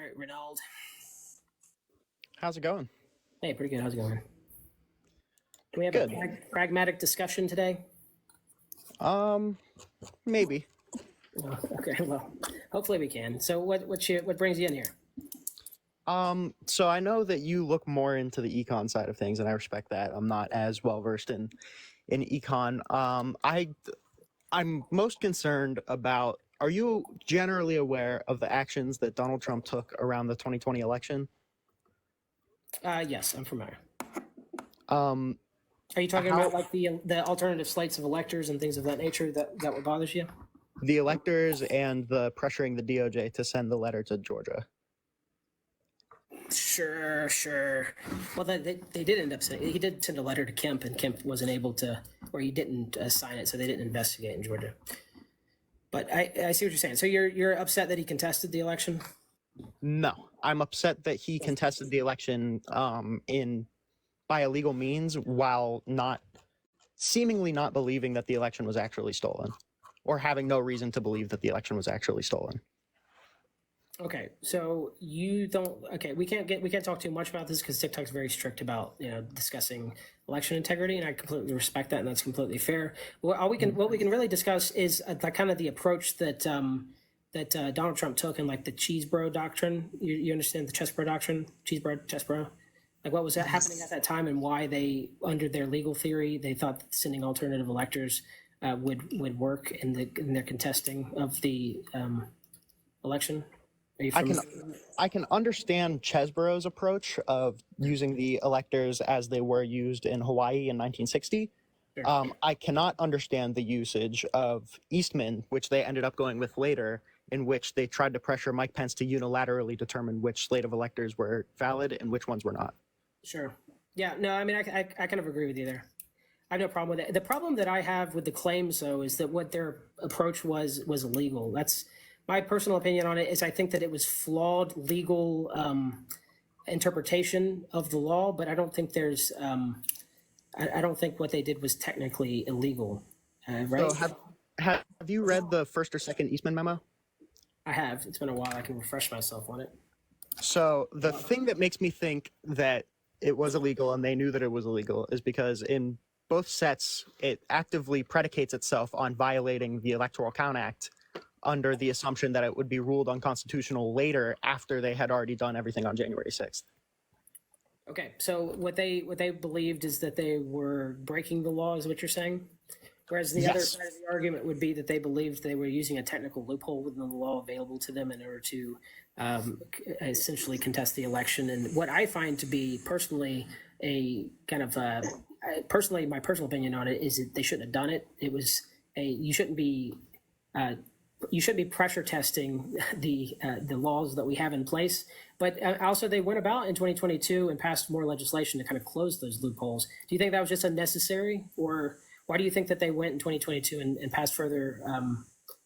right, Renaud. How's it going? Hey, pretty good. How's it going? Can we have Good. a pragmatic discussion today? Maybe. Oh, okay, well, hopefully we can. So, what brings you in here? So I know that you look more into the econ side of things, and I respect that. I'm not as well versed in econ. I'm most concerned about. Are you generally aware of the actions that Donald Trump took around the 2020 election? Yes, I'm familiar. Um, Are you talking how about like the alternative slates of electors and things of that nature that what bothers you? the electors and the pressuring the DOJ to send the letter to Georgia? Sure. Well, they did end up saying he did send a letter to Kemp, and Kemp wasn't able to, or he didn't sign it, so they didn't investigate in Georgia. But I see what you're saying. So you're upset that he contested the election? No, I'm upset that he contested the election in by illegal means while not seemingly not believing that the election was actually stolen or having no reason to believe that the election was actually stolen. Okay, so you don't. Okay, we can't talk too much about this because TikTok's very strict about discussing election integrity, and I completely respect that, and that's completely fair. Well, what we can really discuss is the kind of the approach that Donald Trump took, and like the cheese bro doctrine. You understand the chess bro doctrine, cheese bro, chess bro. Like what was that happening at that time, and why they, under their legal theory, they thought that sending alternative electors would work in their contesting of the election. I can understand Chesborough's approach of using the electors as they were used in Hawaii in 1960. Sure. I cannot understand the usage of Eastman, which they ended up going with later, in which they tried to pressure Mike Pence to unilaterally determine which slate of electors were valid and which ones were not. Sure. Yeah. No. I mean, I kind of agree with you there. I have no problem with it. The problem that I have with the claims, though, is that what their approach was illegal. That's my personal opinion on it. Is I think that it was flawed legal interpretation of the law, but I don't think there's. I don't think what they did was technically illegal. Right? So have you read the first or second Eastman memo? I have. It's been a while. I can refresh myself on it. So the thing that makes me think that it was illegal and they knew that it was illegal is because in both sets, it actively predicates itself on violating the Electoral Count Act under the assumption that it would be ruled unconstitutional later after they had already done everything on January 6th. Okay, so what they believed is that they were breaking the law, is what you're saying? Whereas the other Yes. side of the argument would be that they believed they were using a technical loophole within the law available to them in order to essentially contest the election. And what I find to be personally a kind of personally, my personal opinion on it is that they shouldn't have done it. It was you shouldn't be pressure testing the laws that we have in place. But also, they went about in 2022 and passed more legislation to kind of close those loopholes. Do you think that was just unnecessary, or why do you think that they went in 2022 and passed further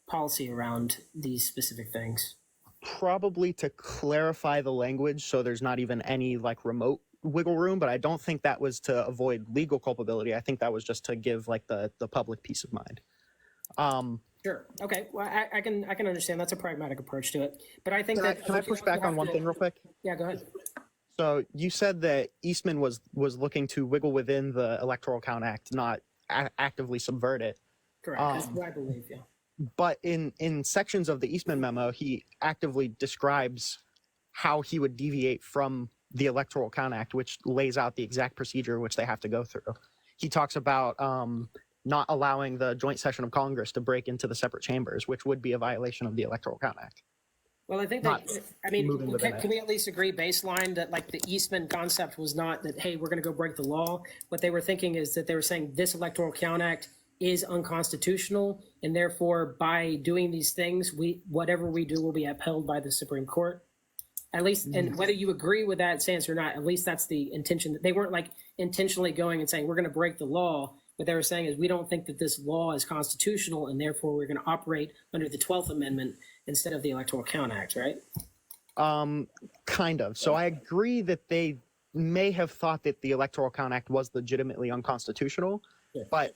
policy around these specific things? Probably to clarify the language so there's not even any like remote wiggle room, but I don't think that was to avoid legal culpability. I think that was just to give like the public peace of mind. Sure. Okay. Well, I can understand that's a pragmatic approach to it, but I think Can I push back on one thing real quick? Yeah, go ahead. So you said that Eastman was looking to wiggle within the Electoral Count Act, not actively subvert it. Correct. That's what I believe. Yeah. But in sections of the Eastman memo, he actively describes how he would deviate from the Electoral Count Act, which lays out the exact procedure which they have to go through. He talks about not allowing the joint session of Congress to break into the separate chambers, which would be a violation of the Electoral Count Act. Well, I think that, can we at least agree baseline that like the Eastman concept was not that, hey, we're going to go break the law. What they were thinking is that they were saying this Electoral Count Act is unconstitutional, and therefore by doing these things, whatever we do will be upheld by the Supreme Court. At least, and whether you agree with that stance or not, at least that's the intention. They weren't like intentionally going and saying we're going to break the law. What they were saying is we don't think that this law is constitutional, and therefore we're going to operate under the 12th Amendment instead of the Electoral Count Act, right? Kind of. So I agree that they may have thought that the Electoral Count Act was legitimately unconstitutional, but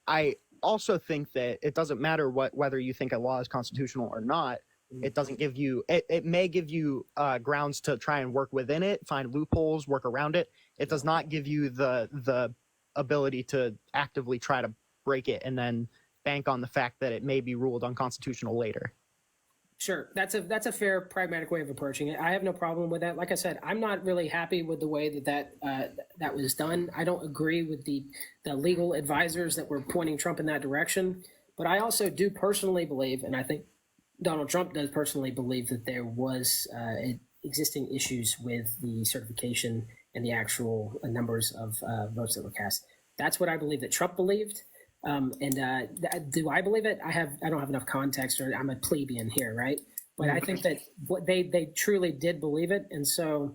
I also think that it doesn't matter whether you think a law is constitutional or not. It doesn't give you, it may give you grounds to try and work within it, find loopholes, work around it. It does not give you the ability to actively try to break it and then bank on the fact that it may be ruled unconstitutional later. Sure, that's a fair pragmatic way of approaching it. I have no problem with that. Like I said, I'm not really happy with the way that was done. I don't agree with the legal advisors that were pointing Trump in that direction. But I also do personally believe, and I think Donald Trump does personally believe, that there was existing issues with the certification and the actual numbers of votes that were cast. That's what I believe that Trump believed. Do I believe it? I don't have enough context, or I'm a plebeian here, right? But I think that what they truly did believe it. And so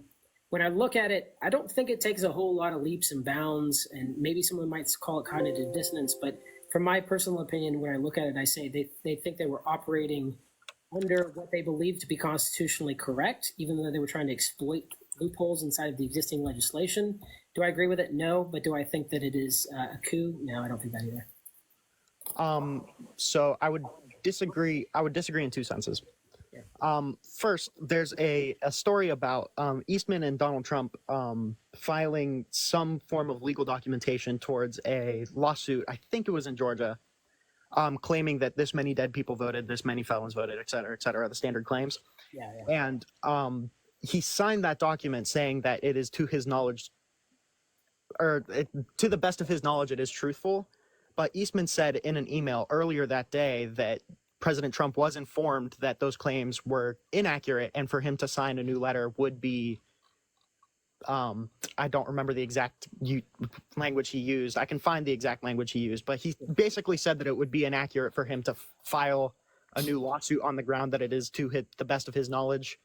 when I look at it, I don't think it takes a whole lot of leaps and bounds, and maybe someone might call it cognitive dissonance. But from my personal opinion, when I look at it, I say they think they were operating under what they believed to be constitutionally correct, even though they were trying to exploit loopholes inside of the existing legislation. Do I agree with it? No. But do I think that it is a coup? No, I don't think that either. So I would disagree. I would disagree in two senses. Yeah. First, there's a story about Eastman and Donald Trump filing some form of legal documentation towards a lawsuit. I think it was in Georgia, claiming that this many dead people voted, this many felons voted, et cetera, the standard claims. Yeah. And he signed that document saying that it is to his knowledge, to the best of his knowledge, it is truthful. But Eastman said in an email earlier that day that President Trump was informed that those claims were inaccurate, and for him to sign a new letter would be, I don't remember the exact language he used. I can find the exact language he used, but he basically said that it would be inaccurate for him to file a new lawsuit on the ground that it is to the best of his knowledge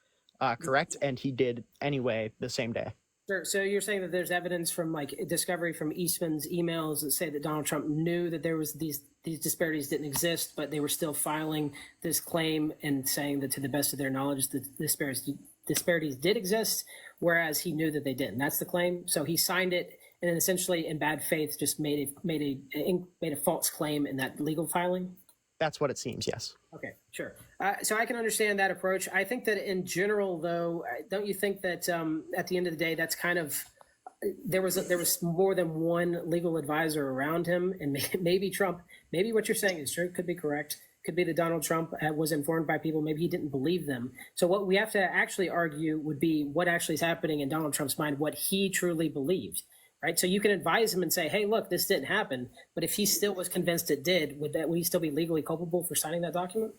correct, and he did anyway the same day. Sure. So you're saying that there's evidence from like discovery from Eastman's emails that say that Donald Trump knew that there was these disparities didn't exist, but they were still filing this claim and saying that to the best of their knowledge, the disparities did exist, whereas he knew that they didn't. That's the claim. So he signed it and then essentially in bad faith just made a false claim in that legal filing. That's what it seems. Yes. Okay, sure. So I can understand that approach. I think that in general, though, don't you think that at the end of the day, that's kind of there was more than one legal advisor around him, and maybe Trump. Maybe what you're saying is true. Could be correct. Could be that Donald Trump was informed by people. Maybe he didn't believe them. So what we have to actually argue would be what actually is happening in Donald Trump's mind, what he truly believed. Right. So you can advise him and say, hey, look, this didn't happen. But if he still was convinced it did, would he still be legally culpable for signing that document?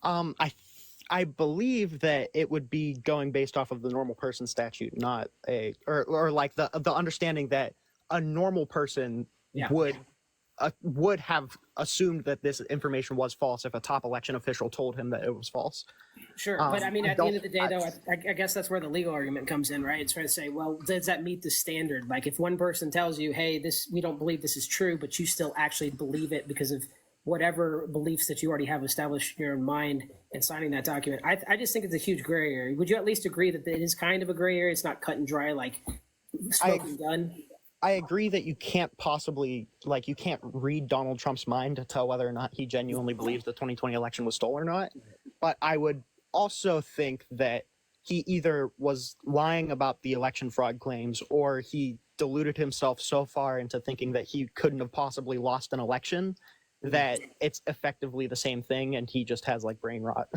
I believe that it would be going based off of the normal person statute, not or like the understanding that a normal person would have assumed that this information was false if a top election official told him that it was false. Sure. But I mean, at the end of the day, though, I guess that's where the legal argument comes in, right? It's trying to say, well, does that meet the standard? Like if one person tells you, hey, we don't believe this is true, but you still actually believe it because of whatever beliefs that you already have established in your own mind and signing that document. I just think it's a huge gray area. Would you at least agree that it is kind of a gray area? It's not cut and dry like smoking gun? I agree that you can't possibly, you can't read Donald Trump's mind to tell whether or not he genuinely believes the 2020 election was stolen or not. But I would also think that he either was lying about the election fraud claims or he deluded himself so far into thinking that he couldn't have possibly lost an election that it's effectively the same thing and he just has brain rot.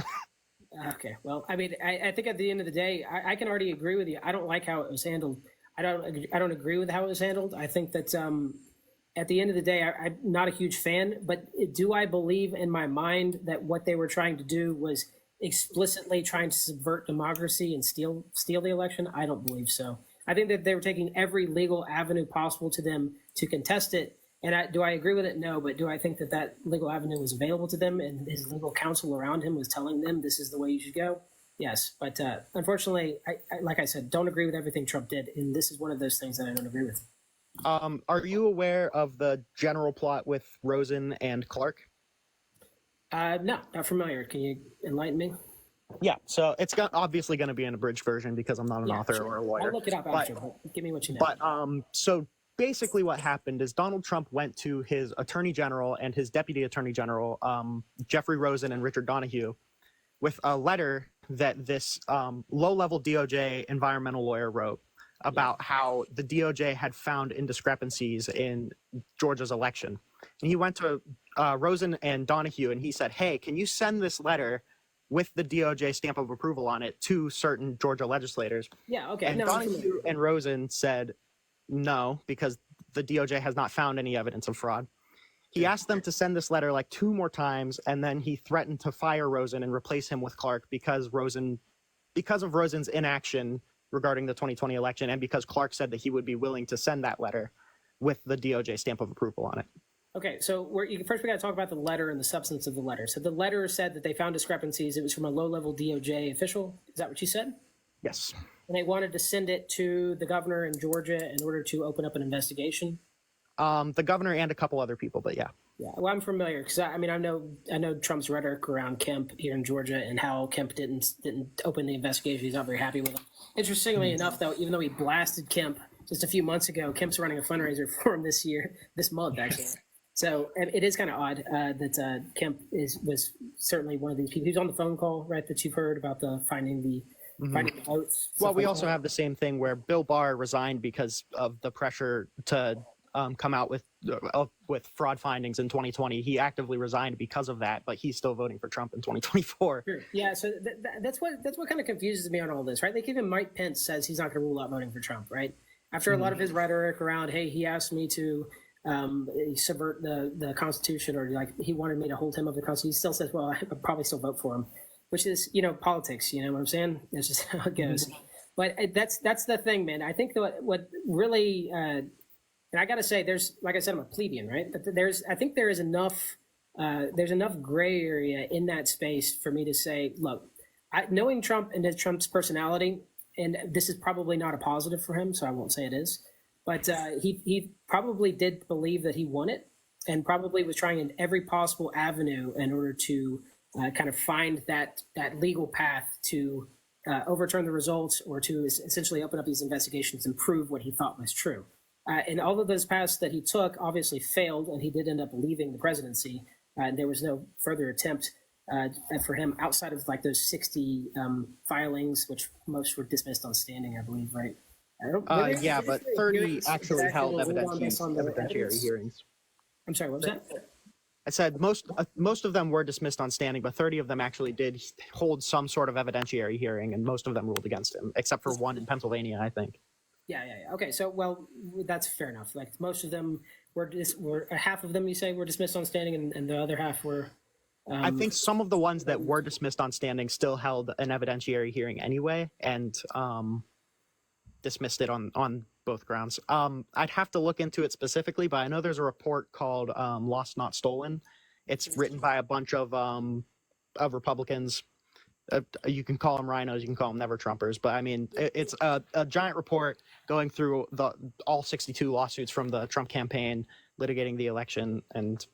Okay. Well, I mean, I think at the end of the day, I can already agree with you. I don't like how it was handled. I don't agree with how it was handled. I think that at the end of the day, I'm not a huge fan. But do I believe in my mind that what they were trying to do was explicitly trying to subvert democracy and steal the election? I don't believe so. I think that they were taking every legal avenue possible to them to contest it. And do I agree with it? No. But do I think that legal avenue was available to them and his legal counsel around him was telling them this is the way you should go? Yes. But unfortunately, I like I said, don't agree with everything Trump did. And this is one of those things that I don't agree with. Are you aware of the general plot with Rosen and Clark? No, not familiar. Can you enlighten me? Yeah, so it's obviously going to be an abridged version because I'm not an author or a lawyer. I'll look it up after, but give me what you know. But so basically what happened is Donald Trump went to his attorney general and his deputy attorney general, Jeffrey Rosen and Richard Donahue, with a letter that this low-level DOJ environmental lawyer wrote about how the DOJ had found indiscrepancies in Georgia's election. And he went to Rosen and Donahue, and he said, hey, can you send this letter with the DOJ stamp of approval on it to certain Georgia legislators? Yeah, okay. And Donahue and Rosen said no, because the DOJ has not found any evidence of fraud. He asked them to send this letter like 2 more times, and then he threatened to fire Rosen and replace him with Clark because of Rosen's inaction regarding the 2020 election, and because Clark said that he would be willing to send that letter with the DOJ stamp of approval on it. Okay, so first we got to talk about the letter and the substance of the letter. So the letter said that they found discrepancies. It was from a low-level DOJ official. Is that what you said? Yes. And they wanted to send it to the governor in Georgia in order to open up an investigation? The governor and a couple other people, but yeah. Yeah, well, I'm familiar because I know Trump's rhetoric around Kemp here in Georgia and how Kemp didn't open the investigation. He's not very happy with him. Interestingly enough, though, even though he blasted Kemp just a few months ago, Kemp's running a fundraiser for him this month actually. So it is kind of odd that Kemp was certainly one of these people. He was on the phone call, right, that you've heard about the finding the votes. Well, we also have the same thing where Bill Barr resigned because of the pressure to come out with fraud findings in 2020. He actively resigned because of that, but he's still voting for Trump in 2024. Sure. Yeah, so that's what kind of confuses me on all this, right? Like even Mike Pence says he's not going to rule out voting for Trump, right? After a lot of his rhetoric around, hey, he asked me to subvert the Constitution, or like he wanted me to hold him up the Constitution. He still says, well, I'd probably still vote for him, which is, politics. You know what I'm saying? That's just how it goes. But that's the thing, man. I think that what really and I got to say, there's, like I said, I'm a plebeian, right? But I think there's enough gray area in that space for me to say, look, knowing Trump and Trump's personality, and this is probably not a positive for him, so I won't say it is, but he probably did believe that he won it, and probably was trying in every possible avenue in order to kind of find that legal path to overturn the results, or to essentially open up these investigations and prove what he thought was true. And all of those paths that he took obviously failed, and he did end up leaving the presidency. And there was no further attempt for him outside of like those 60 filings, which most were dismissed on standing, I believe, right? Yeah, but 30 actually held evidentiary hearings. I'm sorry, what was that? I said most of them were dismissed on standing, but 30 of them actually did hold some sort of evidentiary hearing, and most of them ruled against him, except for one in Pennsylvania, I think. Yeah. Okay, so well, that's fair enough. Like most of them were half of them, you say, were dismissed on standing, and the other half were. I think some of the ones that were dismissed on standing still held an evidentiary hearing anyway, and dismissed it on both grounds. I'd have to look into it specifically, but I know there's a report called "Lost Not Stolen." It's written by a bunch of Republicans. You can call them rhinos, you can call them never Trumpers, but I mean, it's a giant report going through all 62 lawsuits from the Trump campaign litigating the election. And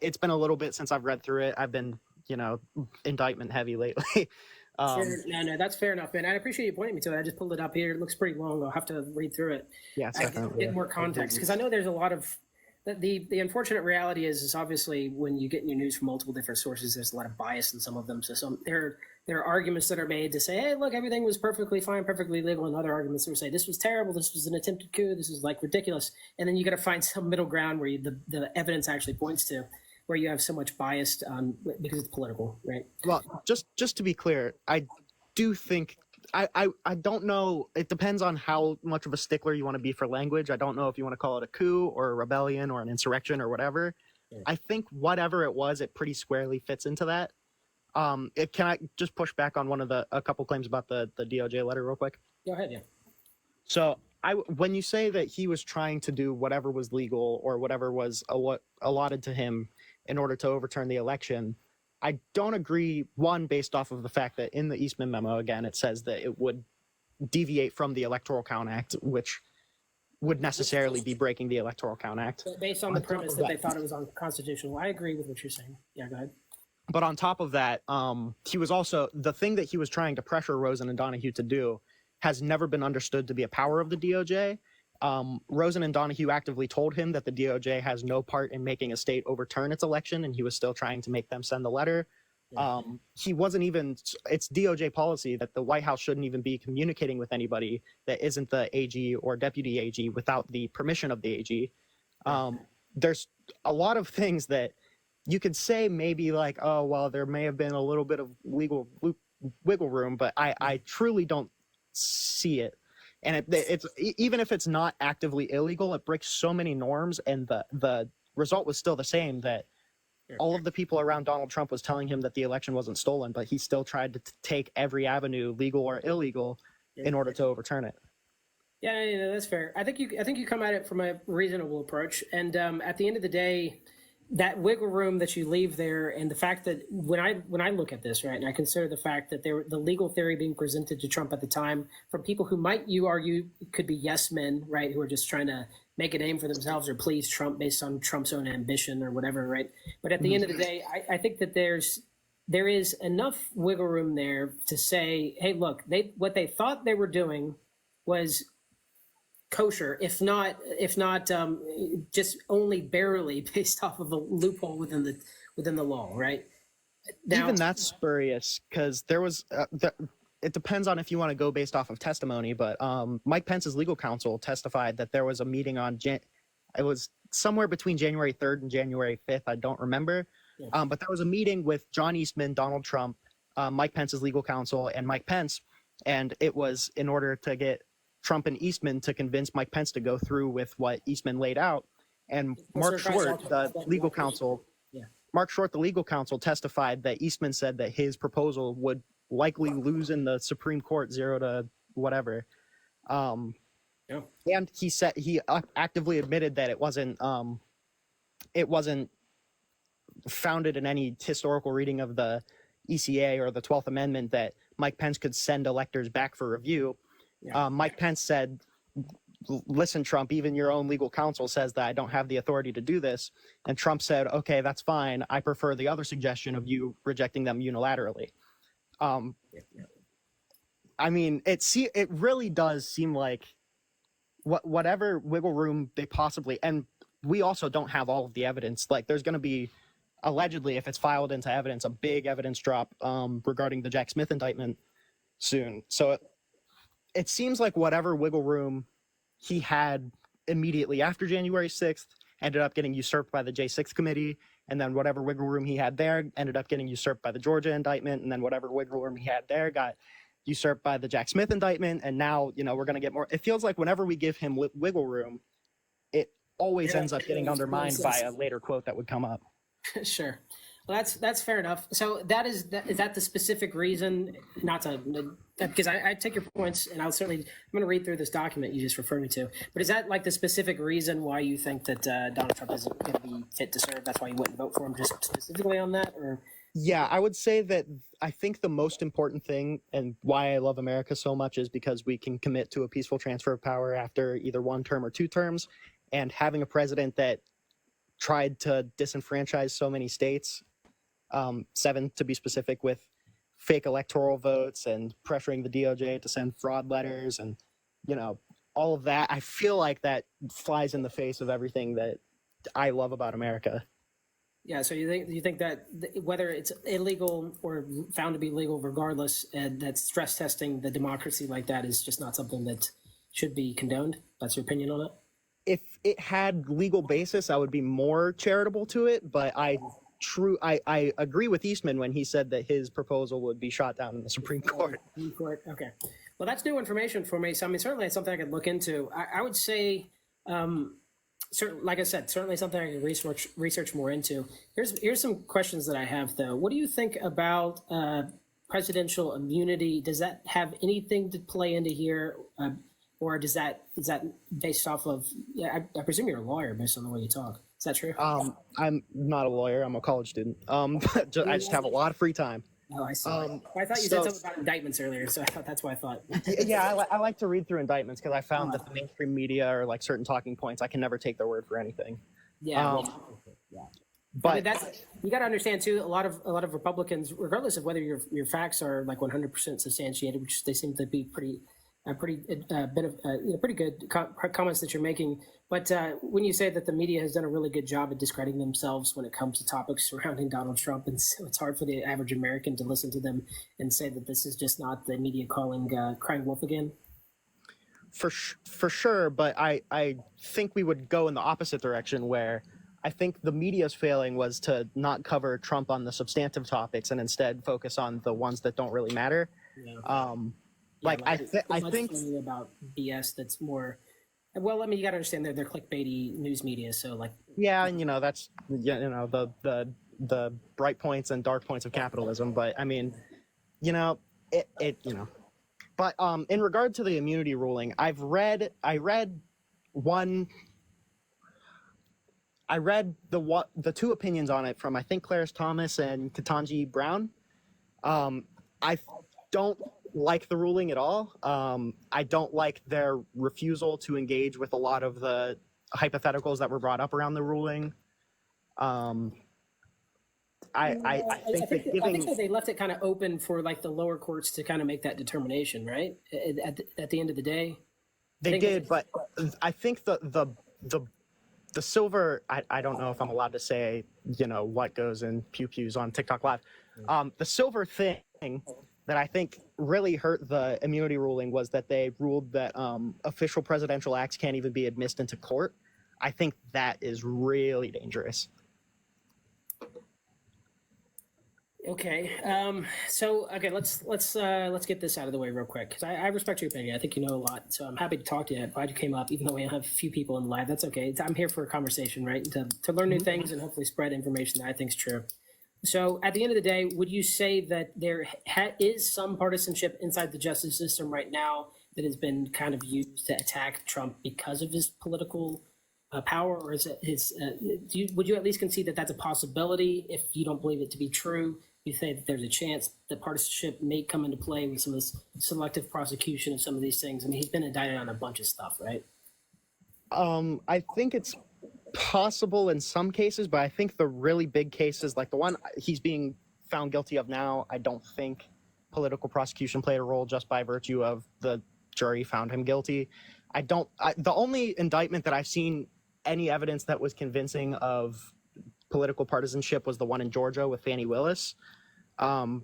it's been a little bit since I've read through it. I've been, indictment heavy lately. Sure. No, that's fair enough, man. I appreciate you pointing me to it. I just pulled it up here. It looks pretty long. I'll have to read through it. Yeah, definitely. Get more context, because I know there's a lot of the unfortunate reality is obviously when you get your news from multiple different sources, there's a lot of bias in some of them. So there are arguments that are made to say, hey, look, everything was perfectly fine, perfectly legal, and other arguments that would say this was terrible, this was an attempted coup, this is like ridiculous. And then you got to find some middle ground where the evidence actually points to, where you have so much bias because it's political, right? Well, just to be clear, I do think I don't know. It depends on how much of a stickler you want to be for language. I don't know if you want to call it a coup or a rebellion or an insurrection or whatever. Yeah. I think whatever it was, it pretty squarely fits into that. Can I just push back on a couple claims about the DOJ letter real quick? Go ahead, yeah. So when you say that he was trying to do whatever was legal or whatever was allotted to him in order to overturn the election, I don't agree, one, based off of the fact that in the Eastman memo, again, it says that it would deviate from the Electoral Count Act, which would necessarily be breaking the Electoral Count Act. Based on the premise that they thought it was unconstitutional. I agree with what you're saying. Yeah, go ahead. But on top of that, he was also, the thing that he was trying to pressure Rosen and Donahue to do has never been understood to be a power of the DOJ. Rosen and Donahue actively told him that the DOJ has no part in making a state overturn its election, and he was still trying to make them send the letter. He wasn't even, it's DOJ policy that the White House shouldn't even be communicating with anybody that isn't the AG or deputy AG without the permission of the AG. There's a lot of things that you could say maybe like, oh, well, there may have been a little bit of legal wiggle room, but I truly don't see it. And it's even if it's not actively illegal, it breaks so many norms, and the result was still the same, that all of the people around Donald Trump was telling him that the election wasn't stolen, but he still tried to take every avenue, legal or illegal, in order to overturn it. Yeah, that's fair. I think you come at it from a reasonable approach, and at the end of the day, that wiggle room that you leave there, and the fact that when I look at this, right, and I consider the fact that the legal theory being presented to Trump at the time from people who you argue could be yes men, right, who are just trying to make a name for themselves or please Trump based on Trump's own ambition or whatever, right? But at the end of the day, I think that there is enough wiggle room there to say, hey, look, what they thought they were doing was kosher, if not just only barely based off of a loophole within the law, right? Now, even that's spurious, because there was it depends on if you want to go based off of testimony, but Mike Pence's legal counsel testified that there was a meeting on it was somewhere between January 3rd and January 5th, I don't remember. Yeah. But there was a meeting with John Eastman, Donald Trump, Mike Pence's legal counsel, and Mike Pence, and it was in order to get Trump and Eastman to convince Mike Pence to go through with what Eastman laid out. And Mark Short, the legal counsel, testified that Eastman said that his proposal would likely lose in the Supreme Court 0 to whatever. And he said he actively admitted that it wasn't founded in any historical reading of the ECA or the 12th Amendment that Mike Pence could send electors back for review. Mike Pence said, listen, Trump, even your own legal counsel says that I don't have the authority to do this. And Trump said, okay, that's fine. I prefer the other suggestion of you rejecting them unilaterally. I mean, it really does seem like whatever wiggle room they possibly, and we also don't have all of the evidence. Like, there's going to be, allegedly, if it's filed into evidence, a big evidence drop regarding the Jack Smith indictment soon. So it seems like whatever wiggle room he had immediately after January 6th ended up getting usurped by the J6 committee, and then whatever wiggle room he had there ended up getting usurped by the Georgia indictment, and then whatever wiggle room he had there got usurped by the Jack Smith indictment, and now, we're going to get more. It feels like whenever we give him wiggle room, it always ends up getting undermined by a later quote that would come up. Sure. Well, that's fair enough. So is that the specific reason, not to, because I take your points, and I'm going to read through this document you just referred me to, but is that like the specific reason why you think that Donald Trump isn't going to be fit to serve? That's why you wouldn't vote for him, just specifically on that? Or? Yeah, I would say that I think the most important thing, and why I love America so much, is because we can commit to a peaceful transfer of power after either 1 term or 2 terms, and having a president that tried to disenfranchise so many states, 7 to be specific, with fake electoral votes and pressuring the DOJ to send fraud letters and, all of that. I feel like that flies in the face of everything that I love about America. Yeah, so you think that whether it's illegal or found to be legal, regardless, and that stress testing the democracy like that is just not something that should be condoned? That's your opinion on it? If it had legal basis, I would be more charitable to it, but I agree with Eastman when he said that his proposal would be shot down in the Supreme Court. Okay. Well, that's new information for me. So, I mean, certainly it's something I could look into. I would say, like I said, certainly something I could research more into. Here's some questions that I have, though. What do you think about presidential immunity? Does that have anything to play into here? Or is that based off of, I presume you're a lawyer based on the way you talk. Is that true? I'm not a lawyer. I'm a college student. I just have a lot of free time. Oh, I see. I thought you said something about indictments earlier, so that's why I thought. Yeah, I like to read through indictments because I found that the mainstream media or like certain talking points, I can never take their word for anything. Yeah. But I mean, you got to understand too. A lot of Republicans, regardless of whether your facts are like 100% substantiated, which they seem to be pretty a pretty bit of pretty good comments that you're making. But when you say that the media has done a really good job at discrediting themselves when it comes to topics surrounding Donald Trump, and so it's hard for the average American to listen to them and say that this is just not the media calling crying wolf again. For sure, but I think we would go in the opposite direction, where I think the media's failing was to not cover Trump on the substantive topics and instead focus on the ones that don't really matter. Yeah. I think about BS that's more. Well, I mean, you got to understand they're clickbaity news media, so like. Yeah, and that's the bright points and dark points of capitalism, but I mean, But in regard to the immunity ruling, I read the two opinions on it from, I think, Clarence Thomas and Ketanji Brown. I don't like the ruling at all. I don't like their refusal to engage with a lot of the hypotheticals that were brought up around the ruling. I think that they left it kind of open for like the lower courts to kind of make that determination, right? At the end of the day, they did, but I think the silver. I don't know if I'm allowed to say what goes in pews on TikTok Live. The silver thing that I think really hurt the immunity ruling was that they ruled that official presidential acts can't even be admitted into court. I think that is really dangerous. Okay. Let's get this out of the way real quick, because I respect your opinion. I think you know a lot, so I'm happy to talk to you. I'm glad you came up, even though we have a few people in live. That's okay. I'm here for a conversation, right? To learn new things and hopefully spread information that I think is true. So at the end of the day, would you say that there is some partisanship inside the justice system right now that has been kind of used to attack Trump because of his political power, or is it his? Would you at least concede that that's a possibility? If you don't believe it to be true, you say that there's a chance that partisanship may come into play with some of this selective prosecution of some of these things. I mean, he's been indicted on a bunch of stuff, right? I think it's possible in some cases, but I think the really big cases, like the one he's being found guilty of now, I don't think political prosecution played a role just by virtue of the jury found him guilty. The only indictment that I've seen any evidence that was convincing of political partisanship was the one in Georgia with Fani Willis. And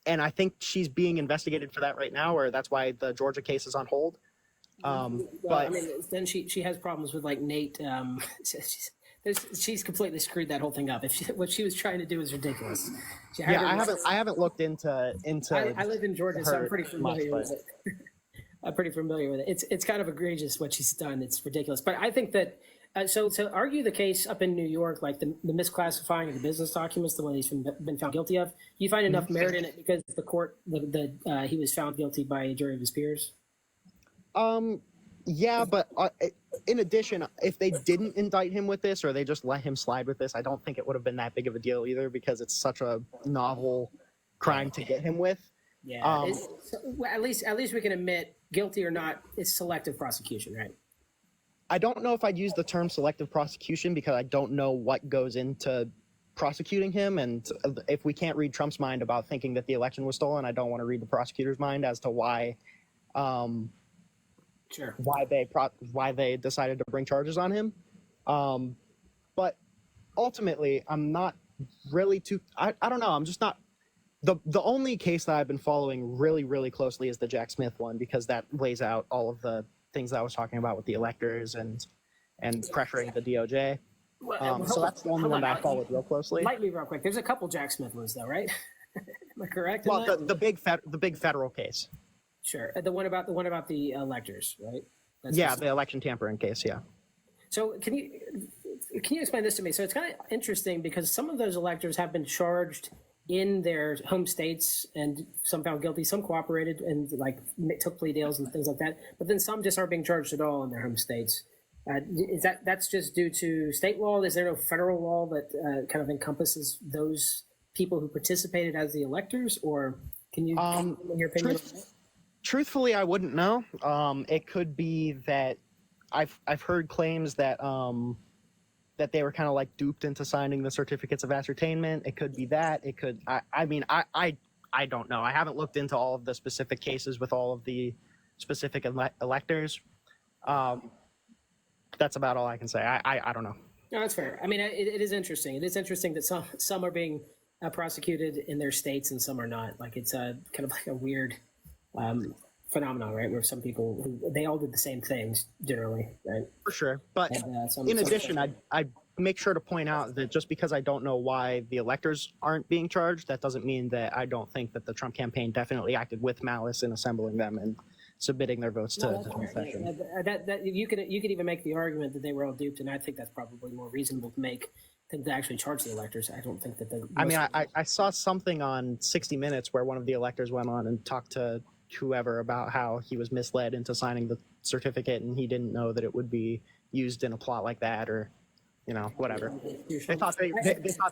I think she's being investigated for that right now, or that's why the Georgia case is on hold. I mean, then she has problems with like Nate. She's completely screwed that whole thing up. What she was trying to do is ridiculous. I haven't looked into. I live in Georgia, so I'm pretty familiar with it. I'm pretty familiar with it. It's kind of egregious what she's done. It's ridiculous. But I think that so to argue the case up in New York, like the misclassifying of the business documents, the one he's been found guilty of, you find enough merit in it because the court he was found guilty by a jury of his peers. Yeah, but in addition, if they didn't indict him with this, or they just let him slide with this, I don't think it would have been that big of a deal either, because it's such a novel crime to get him with. Yeah, at least we can admit, guilty or not, it's selective prosecution, right? I don't know if I'd use the term selective prosecution, because I don't know what goes into prosecuting him, and if we can't read Trump's mind about thinking that the election was stolen, I don't want to read the prosecutor's mind as to why. Sure. Why they decided to bring charges on him, but ultimately, I'm not really too. I don't know. I'm just not. The only case that I've been following really, really closely is the Jack Smith one, because that lays out all of the things that I was talking about with the electors and pressuring the DOJ. So that's the only one that I followed real closely. Light me real quick. There's a couple Jack Smith ones, though, right? Am I correct? Well, the big federal case. Sure. The one about the electors, right? The election tampering case. Yeah. So can you explain this to me? So it's kind of interesting, because some of those electors have been charged in their home states, and some found guilty, some cooperated and like took plea deals and things like that. But then some just aren't being charged at all in their home states. Is that's just due to state law? Is there no federal law that kind of encompasses those people who participated as the electors, or can you, in your opinion? Truthfully, I wouldn't know. It could be that I've heard claims that that they were kind of like duped into signing the certificates of ascertainment. It could be that. It could. I mean, I don't know. I haven't looked into all of the specific cases with all of the specific electors. That's about all I can say. I don't know. No, that's fair. I mean, it is interesting. It is interesting that some are being prosecuted in their states and some are not. Like it's a kind of like a weird phenomenon, right? Where some people they all did the same things generally, right? For sure. But in addition, I make sure to point out that just because I don't know why the electors aren't being charged, that doesn't mean that I don't think that the Trump campaign definitely acted with malice in assembling them and submitting their votes to the joint session. That you could even make the argument that they were all duped, and I think that's probably more reasonable to make than to actually charge the electors. I don't think that the. I mean, I saw something on 60 Minutes where one of the electors went on and talked to whoever about how he was misled into signing the certificate and he didn't know that it would be used in a plot like that, or whatever. They thought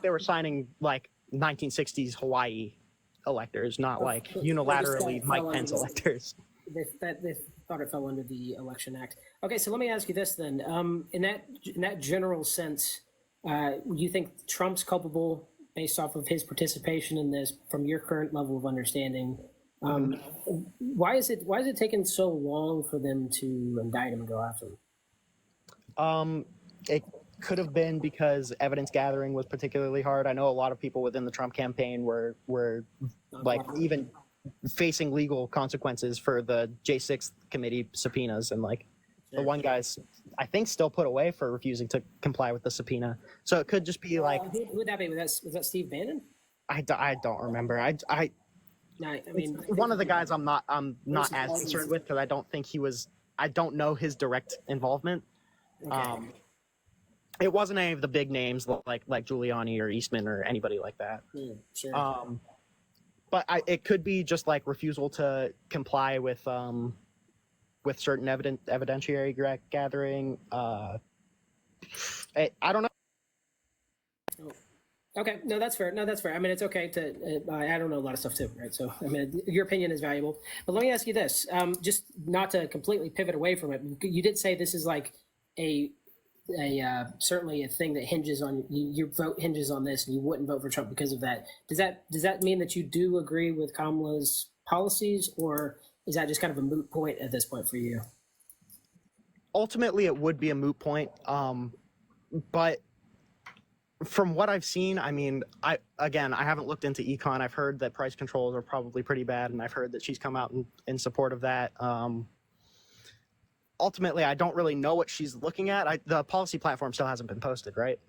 they were signing like 1960s Hawaii electors, not like unilaterally Mike Pence electors. They thought it fell under the Election Act. Okay, so let me ask you this then. In that general sense, you think Trump's culpable based off of his participation in this from your current level of understanding? Why is it taking so long for them to indict him and go after him? It could have been because evidence gathering was particularly hard. I know a lot of people within the Trump campaign were like even facing legal consequences for the J6 committee subpoenas, and like the one guy's I think still put away for refusing to comply with the subpoena. So it could just be like who would that be? Was that Steve Bannon? I don't remember. I mean one of the guys I'm not as concerned with because I don't think I don't know his direct involvement. Okay. It wasn't any of the big names like Giuliani or Eastman or anybody like that. Sure. But it could be just like refusal to comply with certain evidentiary gathering. I don't know. Okay, no, that's fair. I mean, it's okay to. I don't know a lot of stuff too, right? So, I mean, your opinion is valuable. But let me ask you this: just not to completely pivot away from it. You did say this is like a certainly a thing that hinges on your vote hinges on this, and you wouldn't vote for Trump because of that. Does that mean that you do agree with Kamala's policies, or is that just kind of a moot point at this point for you? Ultimately, it would be a moot point. But from what I've seen, I mean, I haven't looked into econ. I've heard that price controls are probably pretty bad, and I've heard that she's come out in support of that. Ultimately, I don't really know what she's looking at. The policy platform still hasn't been posted, right?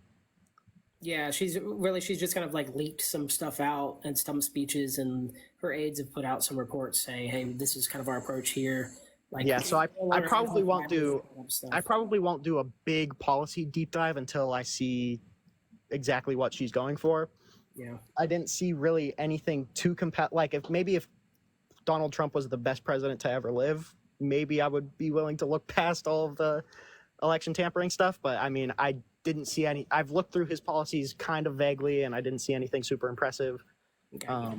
Yeah, she's just kind of like leaked some stuff out and some speeches, and her aides have put out some reports saying, "Hey, this is kind of our approach here." Like, yeah, so I probably won't do a big policy deep dive until I see exactly what she's going for. Yeah, I didn't see really anything too like if Donald Trump was the best president to ever live, maybe I would be willing to look past all of the election tampering stuff. But I mean, I didn't see any. I've looked through his policies kind of vaguely, and I didn't see anything super impressive. Okay.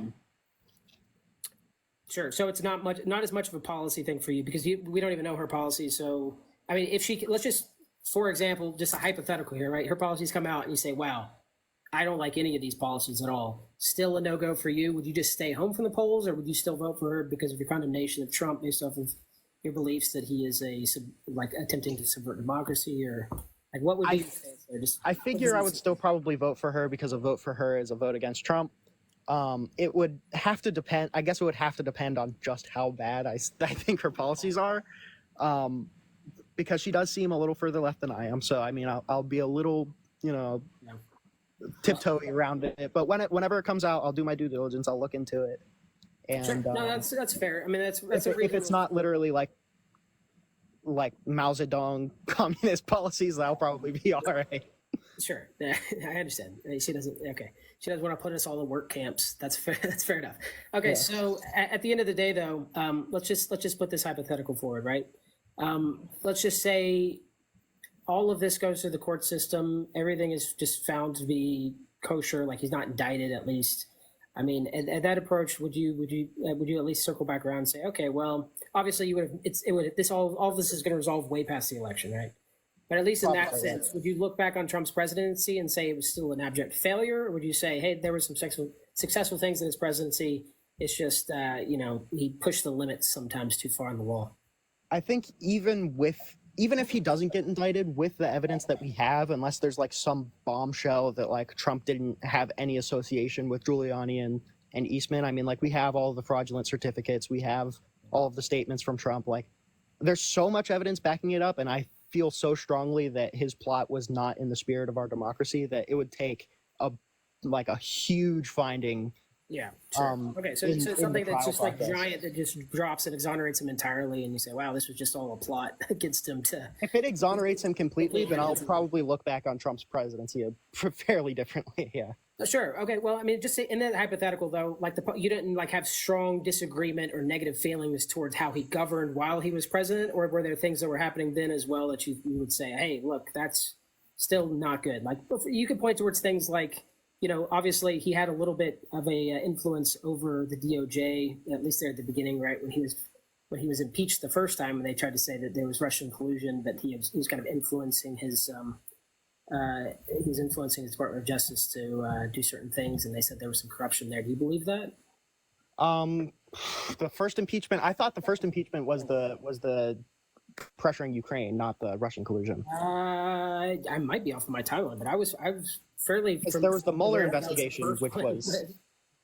Sure. So it's not as much of a policy thing for you because we don't even know her policy. So I mean, if let's just, for example, just a hypothetical here, right? Her policies come out, and you say, "Wow, I don't like any of these policies at all." Still a no-go for you? Would you just stay home from the polls, or would you still vote for her because of your condemnation of Trump based off of your beliefs that he is attempting to subvert democracy, or like what would be? I figure I would still probably vote for her because a vote for her is a vote against Trump. It would have to depend. I guess it would have to depend on just how bad I think her policies are, because she does seem a little further left than I am. So I mean, I'll be a little, tiptoeing around it. But whenever it comes out, I'll do my due diligence. I'll look into it. And sure. No, that's fair. I mean, that's if it's not literally like Mao Zedong communist policies, that'll probably be all right. Sure, I understand. She doesn't. Okay, she doesn't want to put us all in work camps. That's fair. That's fair enough. Okay, yeah. So at the end of the day, though, let's just put this hypothetical forward, right? Let's just say all of this goes through the court system. Everything is just found to be kosher. Like he's not indicted, at least. I mean, at that approach, would you at least circle back around and say, okay, well, obviously all of this is going to resolve way past the election, right? But at least in that sense, would you look back on Trump's presidency and say it was still an abject failure, or would you say, hey, there were some successful things in his presidency? It's just he pushed the limits sometimes too far on the law. I think even if he doesn't get indicted with the evidence that we have, unless there's like some bombshell that like Trump didn't have any association with Giuliani and Eastman. I mean, like we have all the fraudulent certificates, we have all of the statements from Trump. Like there's so much evidence backing it up, and I feel so strongly that his plot was not in the spirit of our democracy that it would take a huge finding. Yeah. Sure. Okay. So it's something that's just like giant that just drops and exonerates him entirely, and you say, "Wow, this was just all a plot against him." If it exonerates him completely, then I'll probably look back on Trump's presidency fairly differently. Yeah. Sure. Okay. Well, I mean, just in that hypothetical though, like you didn't like have strong disagreement or negative feelings towards how he governed while he was president, or were there things that were happening then as well that you would say, "Hey, look, that's still not good." Like you could point towards things like, obviously he had a little bit of a influence over the DOJ, at least there at the beginning, right? When he was impeached the first time, and they tried to say that there was Russian collusion, but he was kind of influencing his Department of Justice to do certain things, and they said there was some corruption there. Do you believe that? The first impeachment, I thought the first impeachment was the pressuring Ukraine, not the Russian collusion. I might be off of my timeline, but I was fairly. There was the Mueller investigation, which was.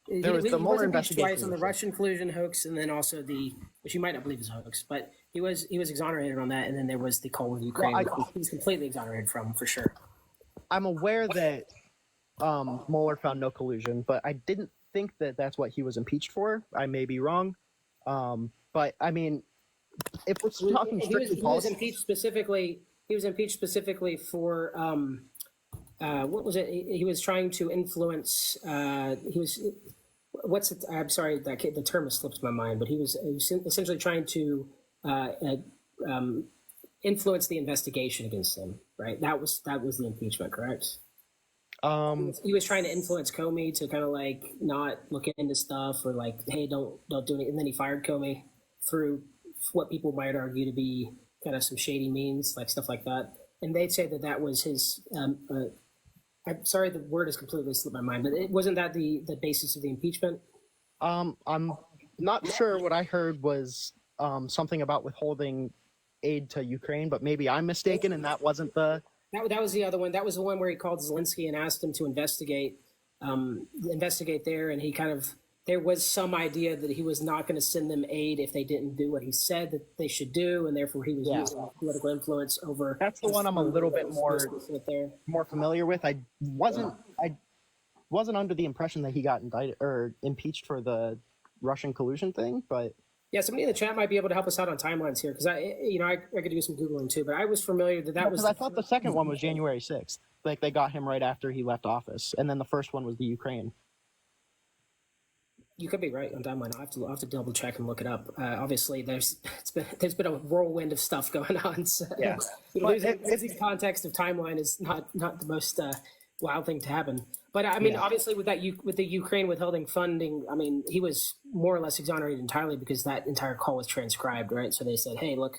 There was the Mueller investigation twice on the Russian collusion hoax, and then also which you might not believe is a hoax, but he was exonerated on that, and then there was the call with Ukraine. Well, he was completely exonerated from, for sure. I'm aware that Mueller found no collusion, but I didn't think that that's what he was impeached for. I may be wrong, but I mean, if we're talking strictly politics, he was impeached specifically for what was it? He was trying to influence. I'm sorry, the term has slipped my mind, but he was essentially trying to influence the investigation against him. Right. That was the impeachment, correct? He was trying to influence Comey to kind of like not look into stuff, or like, hey, don't do it. And then he fired Comey through what people might argue to be kind of some shady means, like stuff like that. And they'd say that was his. I'm sorry, the word has completely slipped my mind, but it wasn't that the basis of the impeachment. I'm not sure. What I heard was something about withholding aid to Ukraine, but maybe I'm mistaken, and that wasn't the. That was the other one. That was the one where he called Zelensky and asked him to investigate there, and he kind of. There was some idea that he was not going to send them aid if they didn't do what he said that they should do, and therefore he was using political influence over. That's the one I'm a little bit more familiar with. I wasn't under the impression that he got indicted or impeached for the Russian collusion thing, but yeah, somebody in the chat might be able to help us out on timelines here, because I could do some Googling too, but I was familiar that was. I thought the second one was January 6th. Like they got him right after he left office, and then the first one was the Ukraine. You could be right on timeline. I'll have to double check and look it up. Obviously, there's been a whirlwind of stuff going on. So, yeah, losing context of timeline is not the most wild thing to happen. But I mean, obviously, with the Ukraine withholding funding, I mean, he was more or less exonerated entirely because that entire call was transcribed, right? So they said, "Hey, look,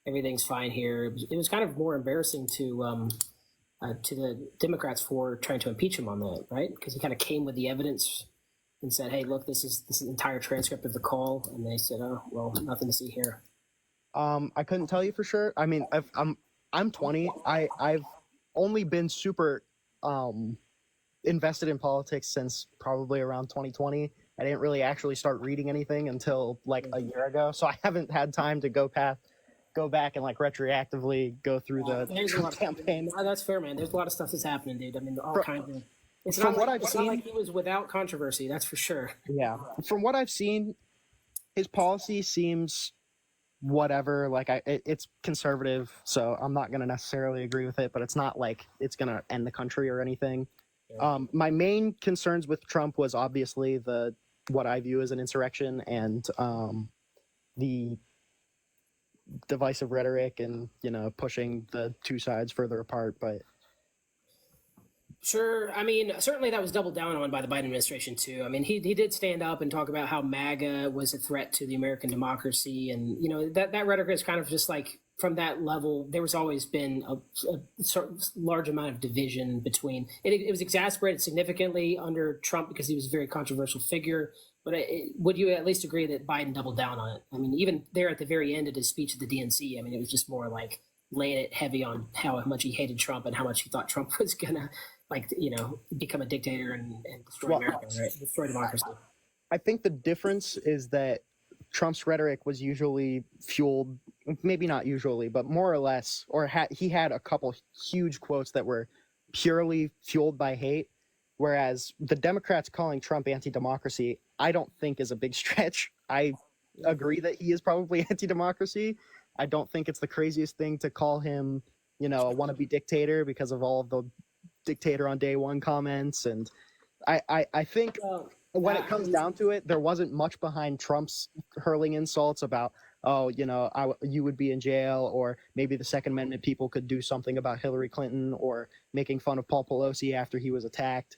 everything's fine here." It was kind of more embarrassing to the Democrats for trying to impeach him on that, right? Because he kind of came with the evidence and said, "Hey, look, this is the entire transcript of the call," and they said, "Oh, well, nothing to see here." I couldn't tell you for sure. I mean, I'm 20. I've only been super invested in politics since probably around 2020. I didn't really actually start reading anything until like a year ago, so I haven't had time to go back and like retroactively go through the campaign. That's fair, man. There's a lot of stuff that's happening, dude. I mean, all kinds of. It's not like he was without controversy, that's for sure. Yeah. From what I've seen, his policy seems whatever. Like it's conservative, so I'm not going to necessarily agree with it, but it's not like it's going to end the country or anything. Yeah. My main concerns with Trump was obviously what I view as an insurrection and the divisive rhetoric and, pushing the two sides further apart, but sure. I mean, certainly that was doubled down on by the Biden administration, too. I mean, he did stand up and talk about how MAGA was a threat to the American democracy. And, that rhetoric is kind of just like from that level, there was always been a large amount of division between it was exacerbated significantly under Trump because he was a very controversial figure. But would you at least agree that Biden doubled down on it? I mean, even there at the very end of his speech at the DNC, I mean, it was just more like laying it heavy on how much he hated Trump and how much he thought Trump was gonna, like, become a dictator and destroy America, right? Destroy democracy. I think the difference is that Trump's rhetoric was usually fueled, maybe not usually, but more or less, or he had a couple huge quotes that were purely fueled by hate, whereas the Democrats calling Trump anti-democracy, I don't think is a big stretch. I agree that he is probably anti-democracy. I don't think it's the craziest thing to call him, a wannabe dictator because of all of the dictator on day one comments. And I think when it comes down to it, there wasn't much behind Trump's hurling insults about, you would be in jail, or maybe the Second Amendment people could do something about Hillary Clinton, or making fun of Paul Pelosi after he was attacked.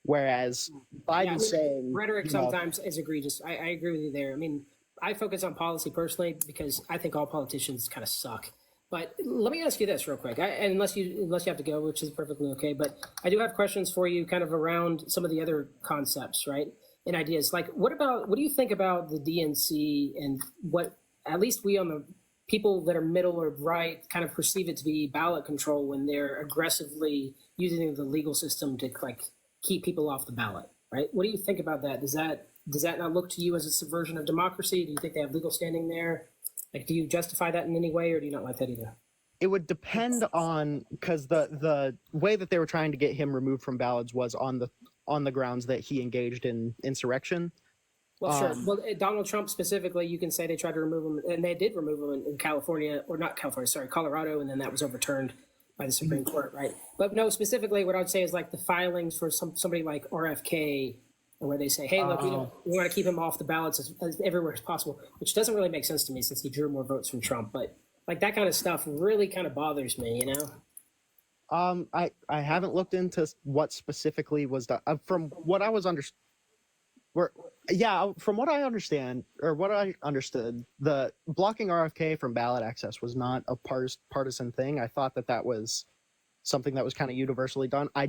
Whereas Biden saying rhetoric sometimes is egregious. I agree with you there. I mean, I focus on policy personally because I think all politicians kind of suck. But let me ask you this real quick, and unless you have to go, which is perfectly okay. But I do have questions for you, kind of around some of the other concepts, right, and ideas. Like, what do you think about the DNC and what at least we on the people that are middle or right kind of perceive it to be ballot control when they're aggressively using the legal system to keep people off the ballot, right? What do you think about that? Does that not look to you as a subversion of democracy? Do you think they have legal standing there? Like, do you justify that in any way, or do you not like that either? It would depend on, because the way that they were trying to get him removed from ballots was on the grounds that he engaged in insurrection. Well, sure. Well, Donald Trump specifically, you can say they tried to remove him, and they did remove him in California, or not California, sorry, Colorado, and then that was overturned by the Supreme Court, right? But no, specifically, what I would say is like the filings for somebody like RFK, where they say, hey, look, we want to keep him off the ballots as everywhere as possible, which doesn't really make sense to me since he drew more votes from Trump. But like that kind of stuff really kind of bothers me, I haven't looked into what specifically was done. From what I was from what I understand, or what I understood, the blocking RFK from ballot access was not a partisan thing. I thought that was something that was kind of universally done. I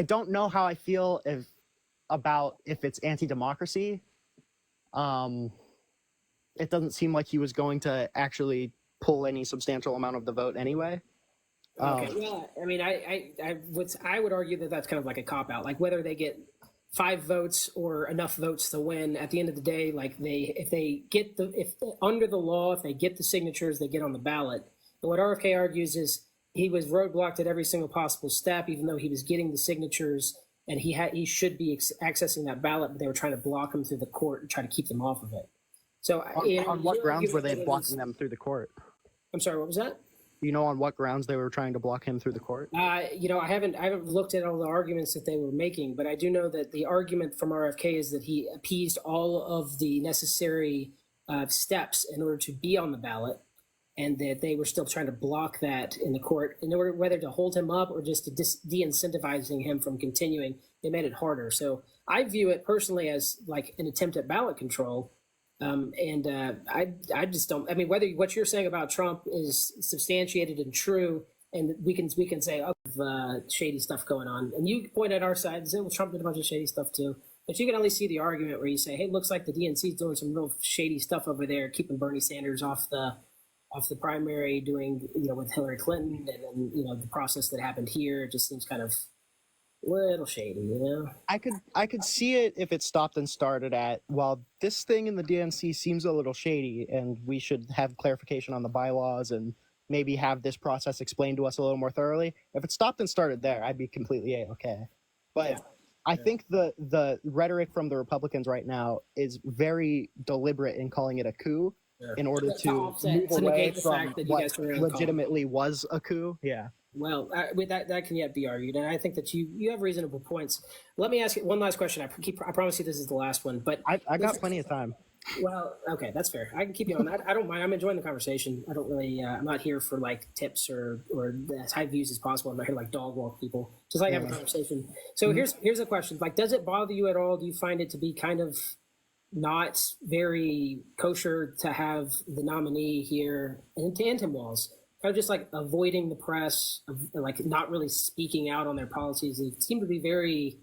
don't know how I feel if it's anti-democracy. It doesn't seem like he was going to actually pull any substantial amount of the vote anyway. Okay. Well, I mean, I would argue that that's kind of like a cop out. Like whether they get 5 votes or enough votes to win, at the end of the day, like if under the law, if they get the signatures, they get on the ballot. And what RFK argues is he was roadblocked at every single possible step, even though he was getting the signatures and he should be accessing that ballot, but they were trying to block him through the court and try to keep them off of it. So on what grounds were they blocking them through the court? I'm sorry, what was that? You know on what grounds they were trying to block him through the court? I haven't looked at all the arguments that they were making, but I do know that the argument from RFK is that he appeased all of the necessary steps in order to be on the ballot, and that they were still trying to block that in the court in order whether to hold him up or just to de-incentivizing him from continuing. They made it harder. So I view it personally as like an attempt at ballot control. I just don't. I mean, whether what you're saying about Trump is substantiated and true, and we can say shady stuff going on, and you point at our side and say, well, Trump did a bunch of shady stuff too. But you can at least see the argument where you say, hey, it looks like the DNC is doing some real shady stuff over there, keeping Bernie Sanders off the primary, doing with Hillary Clinton, and then the process that happened here just seems kind of little shady, I could see it if it stopped and started at, well, this thing in the DNC seems a little shady and we should have clarification on the bylaws and maybe have this process explained to us a little more thoroughly. If it stopped and started there, I'd be completely A-okay. But I think the rhetoric from the Republicans right now is very deliberate in calling it a coup in order to move away from what legitimately was a coup. Yeah. Well, that can yet be argued, and I think that you have reasonable points. Let me ask you one last question. I promise you this is the last one, but I got plenty of time. Well, okay, that's fair. I can keep you on that. I don't mind. I'm enjoying the conversation. I don't really. I'm not here for like tips or as high views as possible. I'm not here to like dog walk people. Just like have a conversation. So here's a question. Like, does it bother you at all? Do you find it to be kind of not very kosher to have the nominee here and Tim Walz kind of just like avoiding the press, like not really speaking out on their policies? They seem to be very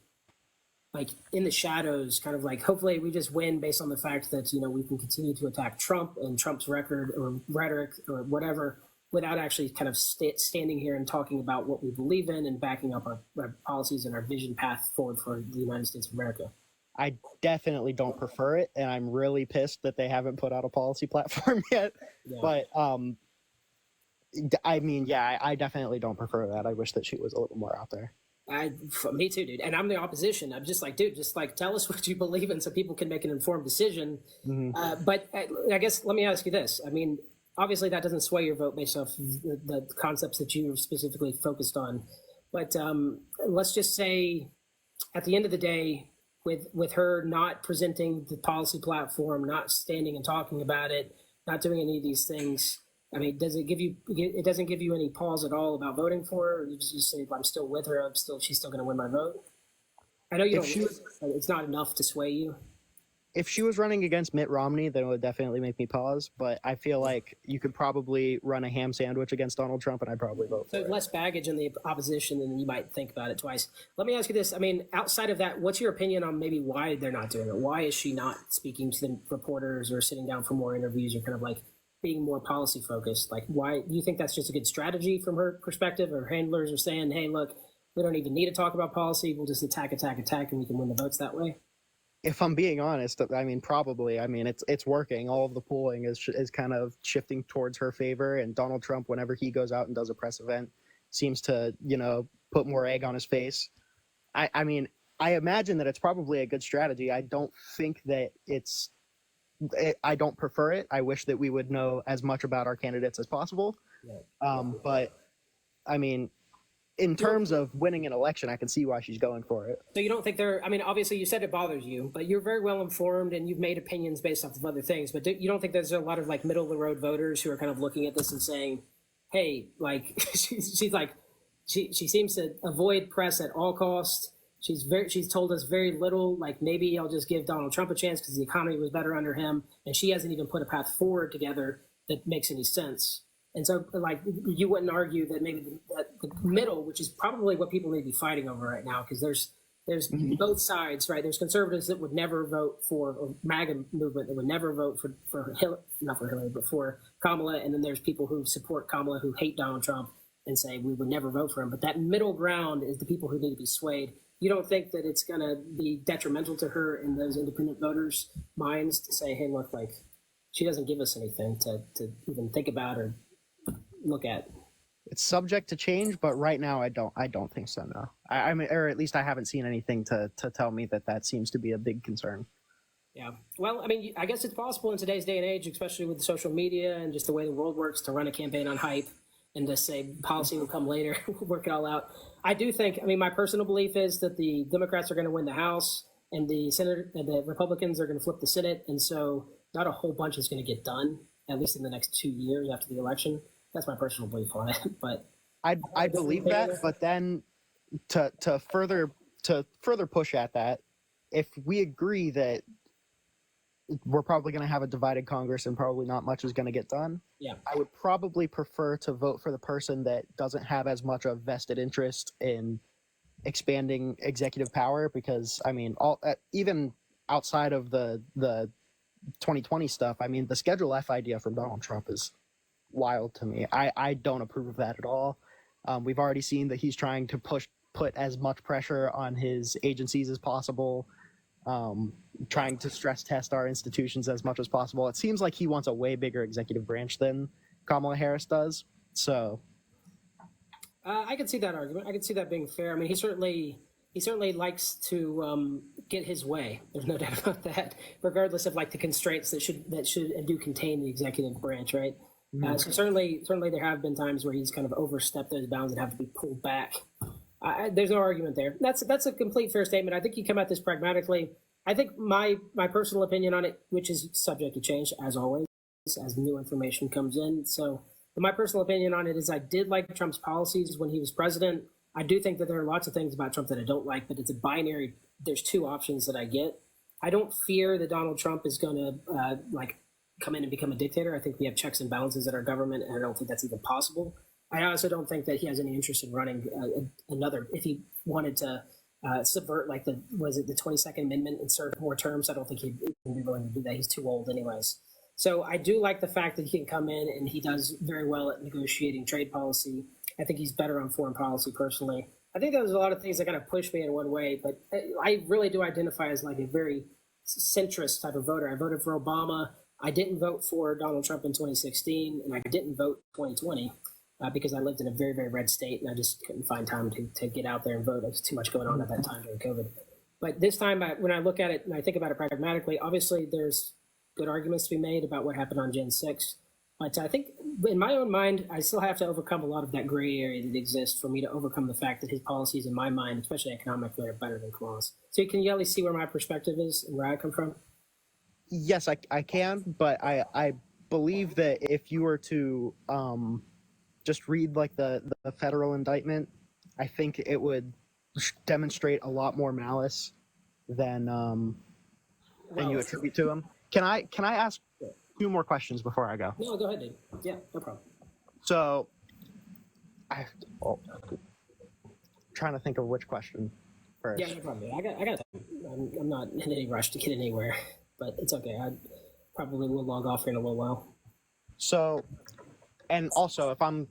like in the shadows, kind of like hopefully we just win based on the fact that we can continue to attack Trump and Trump's record or rhetoric or whatever without actually kind of standing here and talking about what we believe in and backing up our policies and our vision path forward for the United States of America. I definitely don't prefer it, and I'm really pissed that they haven't put out a policy platform yet. Yeah. But I mean, yeah, I definitely don't prefer that. I wish that she was a little more out there. Me too, dude. And I'm the opposition. I'm just like, dude, just like tell us what you believe in so people can make an informed decision. Mm-hmm. But I guess let me ask you this. I mean, obviously that doesn't sway your vote based off the concepts that you specifically focused on. But let's just say at the end of the day, with her not presenting the policy platform, not standing and talking about it, not doing any of these things, I mean, it doesn't give you any pause at all about voting for her? Or you just say, I'm still with her, she's still going to win my vote? I know you but it's not enough to sway you. If she was running against Mitt Romney, then it would definitely make me pause. But I feel like you could probably run a ham sandwich against Donald Trump, and I'd probably vote for it. Less baggage in the opposition, and you might think about it twice. Let me ask you this. I mean, outside of that, what's your opinion on maybe why they're not doing it? Why is she not speaking to the reporters or sitting down for more interviews or kind of like being more policy focused? Like, why do you think that's just a good strategy from her perspective? Or handlers are saying, hey, look, we don't even need to talk about policy. We'll just attack, and we can win the votes that way? If I'm being honest, I mean, probably. I mean, it's working. All of the polling is kind of shifting towards her favor. And Donald Trump, whenever he goes out and does a press event, seems to, put more egg on his face. I mean, I imagine that it's probably a good strategy. I don't think that I don't prefer it. I wish that we would know as much about our candidates as possible. But I mean, in terms of winning an election, I can see why she's going for it. So you don't think I mean, obviously you said it bothers you, but you're very well informed and you've made opinions based off of other things. But you don't think there's a lot of like middle of the road voters who are kind of looking at this and saying, hey, like she's like, she seems to avoid press at all costs. She's told us very little, like maybe I'll just give Donald Trump a chance because the economy was better under him. And she hasn't even put a path forward together that makes any sense. And so, like, you wouldn't argue that maybe the middle, which is probably what people may be fighting over right now, because there's mm-hmm. both sides, right? There's conservatives that would never vote for, or MAGA movement that would never vote for Hillary, not for Hillary, but for Kamala. And then there's people who support Kamala who hate Donald Trump and say we would never vote for him. But that middle ground is the people who need to be swayed. You don't think that it's going to be detrimental to her in those independent voters' minds to say, hey, look, like, she doesn't give us anything to even think about or look at? It's subject to change, but right now I don't think so. No, I mean, or at least I haven't seen anything to tell me that seems to be a big concern. Yeah, well, I mean, I guess it's possible in today's day and age, especially with social media and just the way the world works, to run a campaign on hype and to say policy will come later, work it all out. I do think, I mean, my personal belief is that the Democrats are going to win the House and the Senate, and the Republicans are going to flip the Senate, and so not a whole bunch is going to get done, at least in the next 2 years after the election. That's my personal belief on it, but I believe that. But then to further push at that, if we agree that we're probably going to have a divided Congress and probably not much is going to get done, yeah, I would probably prefer to vote for the person that doesn't have as much of vested interest in expanding executive power. Because I mean, even outside of the 2020 stuff, I mean, the Schedule F idea from Donald Trump is wild to me. I don't approve of that at all. We've already seen that he's trying to put as much pressure on his agencies as possible, trying to stress test our institutions as much as possible. It seems like he wants a way bigger executive branch than Kamala Harris does. So I can see that argument. I can see that being fair. I mean, he certainly likes to get his way. There's no doubt about that, regardless of like the constraints that should and do contain the executive branch, right? So certainly there have been times where he's kind of overstepped those bounds and have to be pulled back. There's no argument there. That's a complete fair statement. I think you come at this pragmatically. I think my personal opinion on it, which is subject to change as always, as new information comes in. So my personal opinion on it is I did like Trump's policies when he was president. I do think that there are lots of things about Trump that I don't like, but it's a binary. There's two options that I get. I don't fear that Donald Trump is going to come in and become a dictator. I think we have checks and balances in our government, and I don't think that's even possible. I also don't think that he has any interest in running another, if he wanted to subvert like the 22nd Amendment and serve more terms. I don't think he'd be willing to do that. He's too old, anyways. So I do like the fact that he can come in and he does very well at negotiating trade policy. I think he's better on foreign policy personally. I think there's a lot of things that kind of push me in one way, but I really do identify as like a very centrist type of voter. I voted for Obama. I didn't vote for Donald Trump in 2016, and I didn't vote 2020 because I lived in a very, very red state, and I just couldn't find time to get out there and vote. There was too much going on at that time during COVID. But this time, when I look at it and I think about it pragmatically, obviously there's good arguments to be made about what happened on Gen 6. But I think in my own mind, I still have to overcome a lot of that gray area that exists for me to overcome the fact that his policies, in my mind, especially economically, are better than Kamala's. So can you at least see where my perspective is and where I come from? Yes, I can, but I believe that if you were to just read like the federal indictment, I think it would demonstrate a lot more malice than you attribute to him. Can I ask two more questions before I go? No, go ahead, dude. Yeah, no problem. So, trying to think of which question first. Yeah, no problem. I got. I'm not in any rush to get anywhere, but it's okay. I probably will log off here in a little while. So, and also, if I'm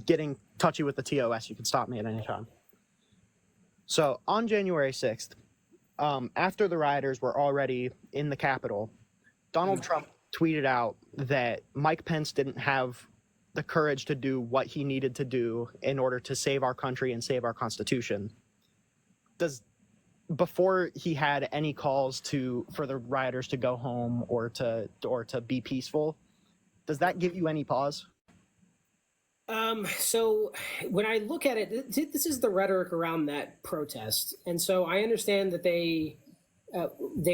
getting touchy with the TOS, you can stop me at any time. So on January 6th, after the rioters were already in the Capitol, Donald Trump tweeted out that Mike Pence didn't have the courage to do what he needed to do in order to save our country and save our Constitution. Before he had any calls for the rioters to go home or to be peaceful, does that give you any pause? So when I look at it, this is the rhetoric around that protest, and so I understand that they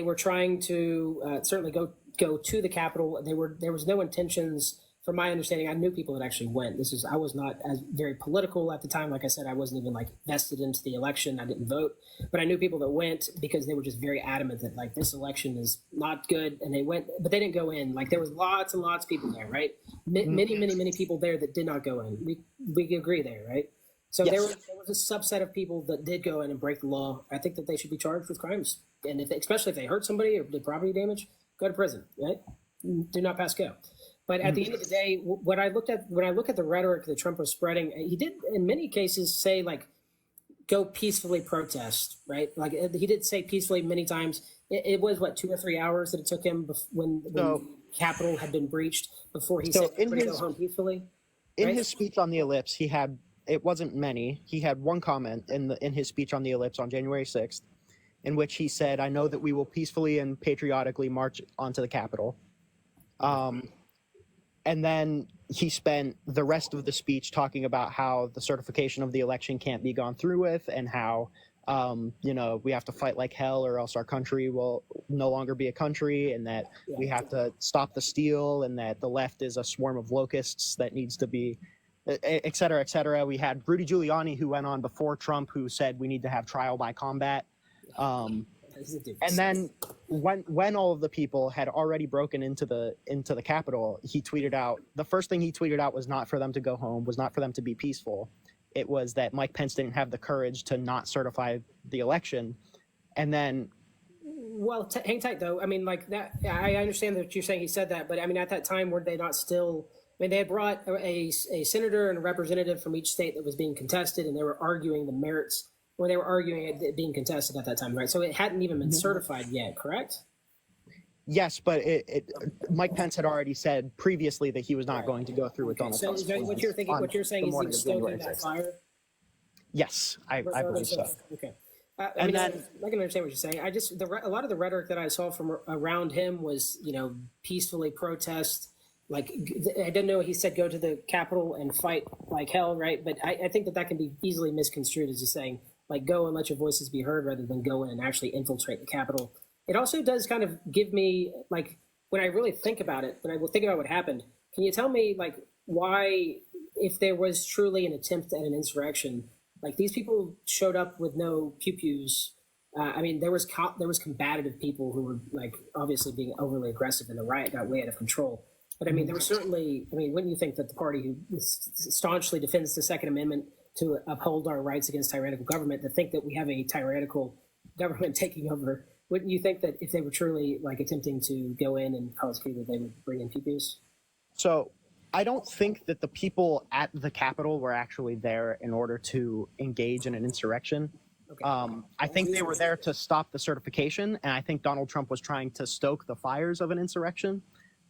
were trying to certainly go to the Capitol. There was no intentions, from my understanding. I knew people that actually went. I was not as very political at the time. Like I said, I wasn't even like vested into the election. I didn't vote, but I knew people that went because they were just very adamant that like this election is not good, and they went, but they didn't go in. Like there was lots and lots of people there, right? Many people there that did not go in. We agree there, right? So yes. there was a subset of people that did go in and break the law. I think that they should be charged with crimes, and especially if they hurt somebody or did property damage, go to prison, right? Do not pass go. But at the end of the day, when I look at the rhetoric that Trump was spreading, he did in many cases say like, go peacefully protest, right? Like he did say peacefully many times. It was 2 or 3 hours that it took him when Capitol had been breached before he said go home peacefully. In his speech on the ellipse, it wasn't many. He had one comment in his speech on the ellipse on January 6th, in which he said, "I know that we will peacefully and patriotically march onto the Capitol." And then he spent the rest of the speech talking about how the certification of the election can't be gone through with, and how we have to fight like hell or else our country will no longer be a country, and that we have to stop the steal, and that the left is a swarm of locusts that needs to be, et cetera, et cetera. We had Rudy Giuliani, who went on before Trump, who said we need to have trial by combat. And then when all of the people had already broken into the Capitol, he tweeted out, the first thing he tweeted out was not for them to go home, was not for them to be peaceful. It was that Mike Pence didn't have the courage to not certify the election. And then, well, hang tight though. I mean, like that. I understand that you're saying he said that, but I mean, at that time, were they not still? I mean, they had brought a senator and a representative from each state that was being contested, and they were arguing the merits. Or they were arguing it being contested at that time, right? So it hadn't even been certified yet, correct? Yes, but Mike Pence had already said previously that he was not going to go through with Donald Trump. So what you're saying is he was stoking that fire? Yes, I believe so. Okay. I can understand what you're saying. A lot of the rhetoric that I saw from around him was, peacefully protest. Like, I didn't know he said go to the Capitol and fight like hell, right? But I think that can be easily misconstrued as just saying, like, go and let your voices be heard rather than go in and actually infiltrate the Capitol. It also does kind of give me, like, when I really think about it, when I think about what happened, can you tell me, like, why, if there was truly an attempt at an insurrection, like, these people showed up with no pew-pews. I mean, there was combative people who were, like, obviously being overly aggressive, and the riot got way out of control. But, I mean, there was certainly, wouldn't you think that the party who staunchly defends the Second Amendment to uphold our rights against tyrannical government, to think that we have a tyrannical government taking over. Wouldn't you think that if they were truly like attempting to go in and cause coup, that they would bring in PPs? So I don't think that the people at the Capitol were actually there in order to engage in an insurrection. Okay. I think they were there to stop the certification, and I think Donald Trump was trying to stoke the fires of an insurrection.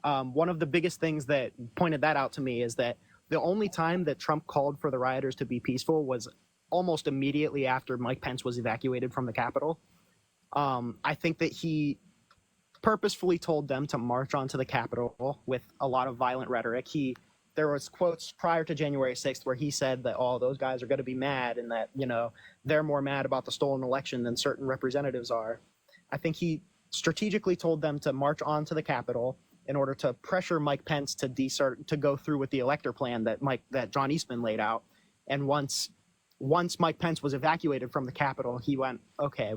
One of the biggest things that pointed that out to me is that the only time that Trump called for the rioters to be peaceful was almost immediately after Mike Pence was evacuated from the Capitol. I think that he purposefully told them to march onto the Capitol with a lot of violent rhetoric. There was quotes prior to January 6th where he said that, oh, those guys are going to be mad and that, they're more mad about the stolen election than certain representatives are. I think he strategically told them to march onto the Capitol in order to pressure Mike Pence to go through with the elector plan that John Eastman laid out. And once Mike Pence was evacuated from the Capitol, he went, okay,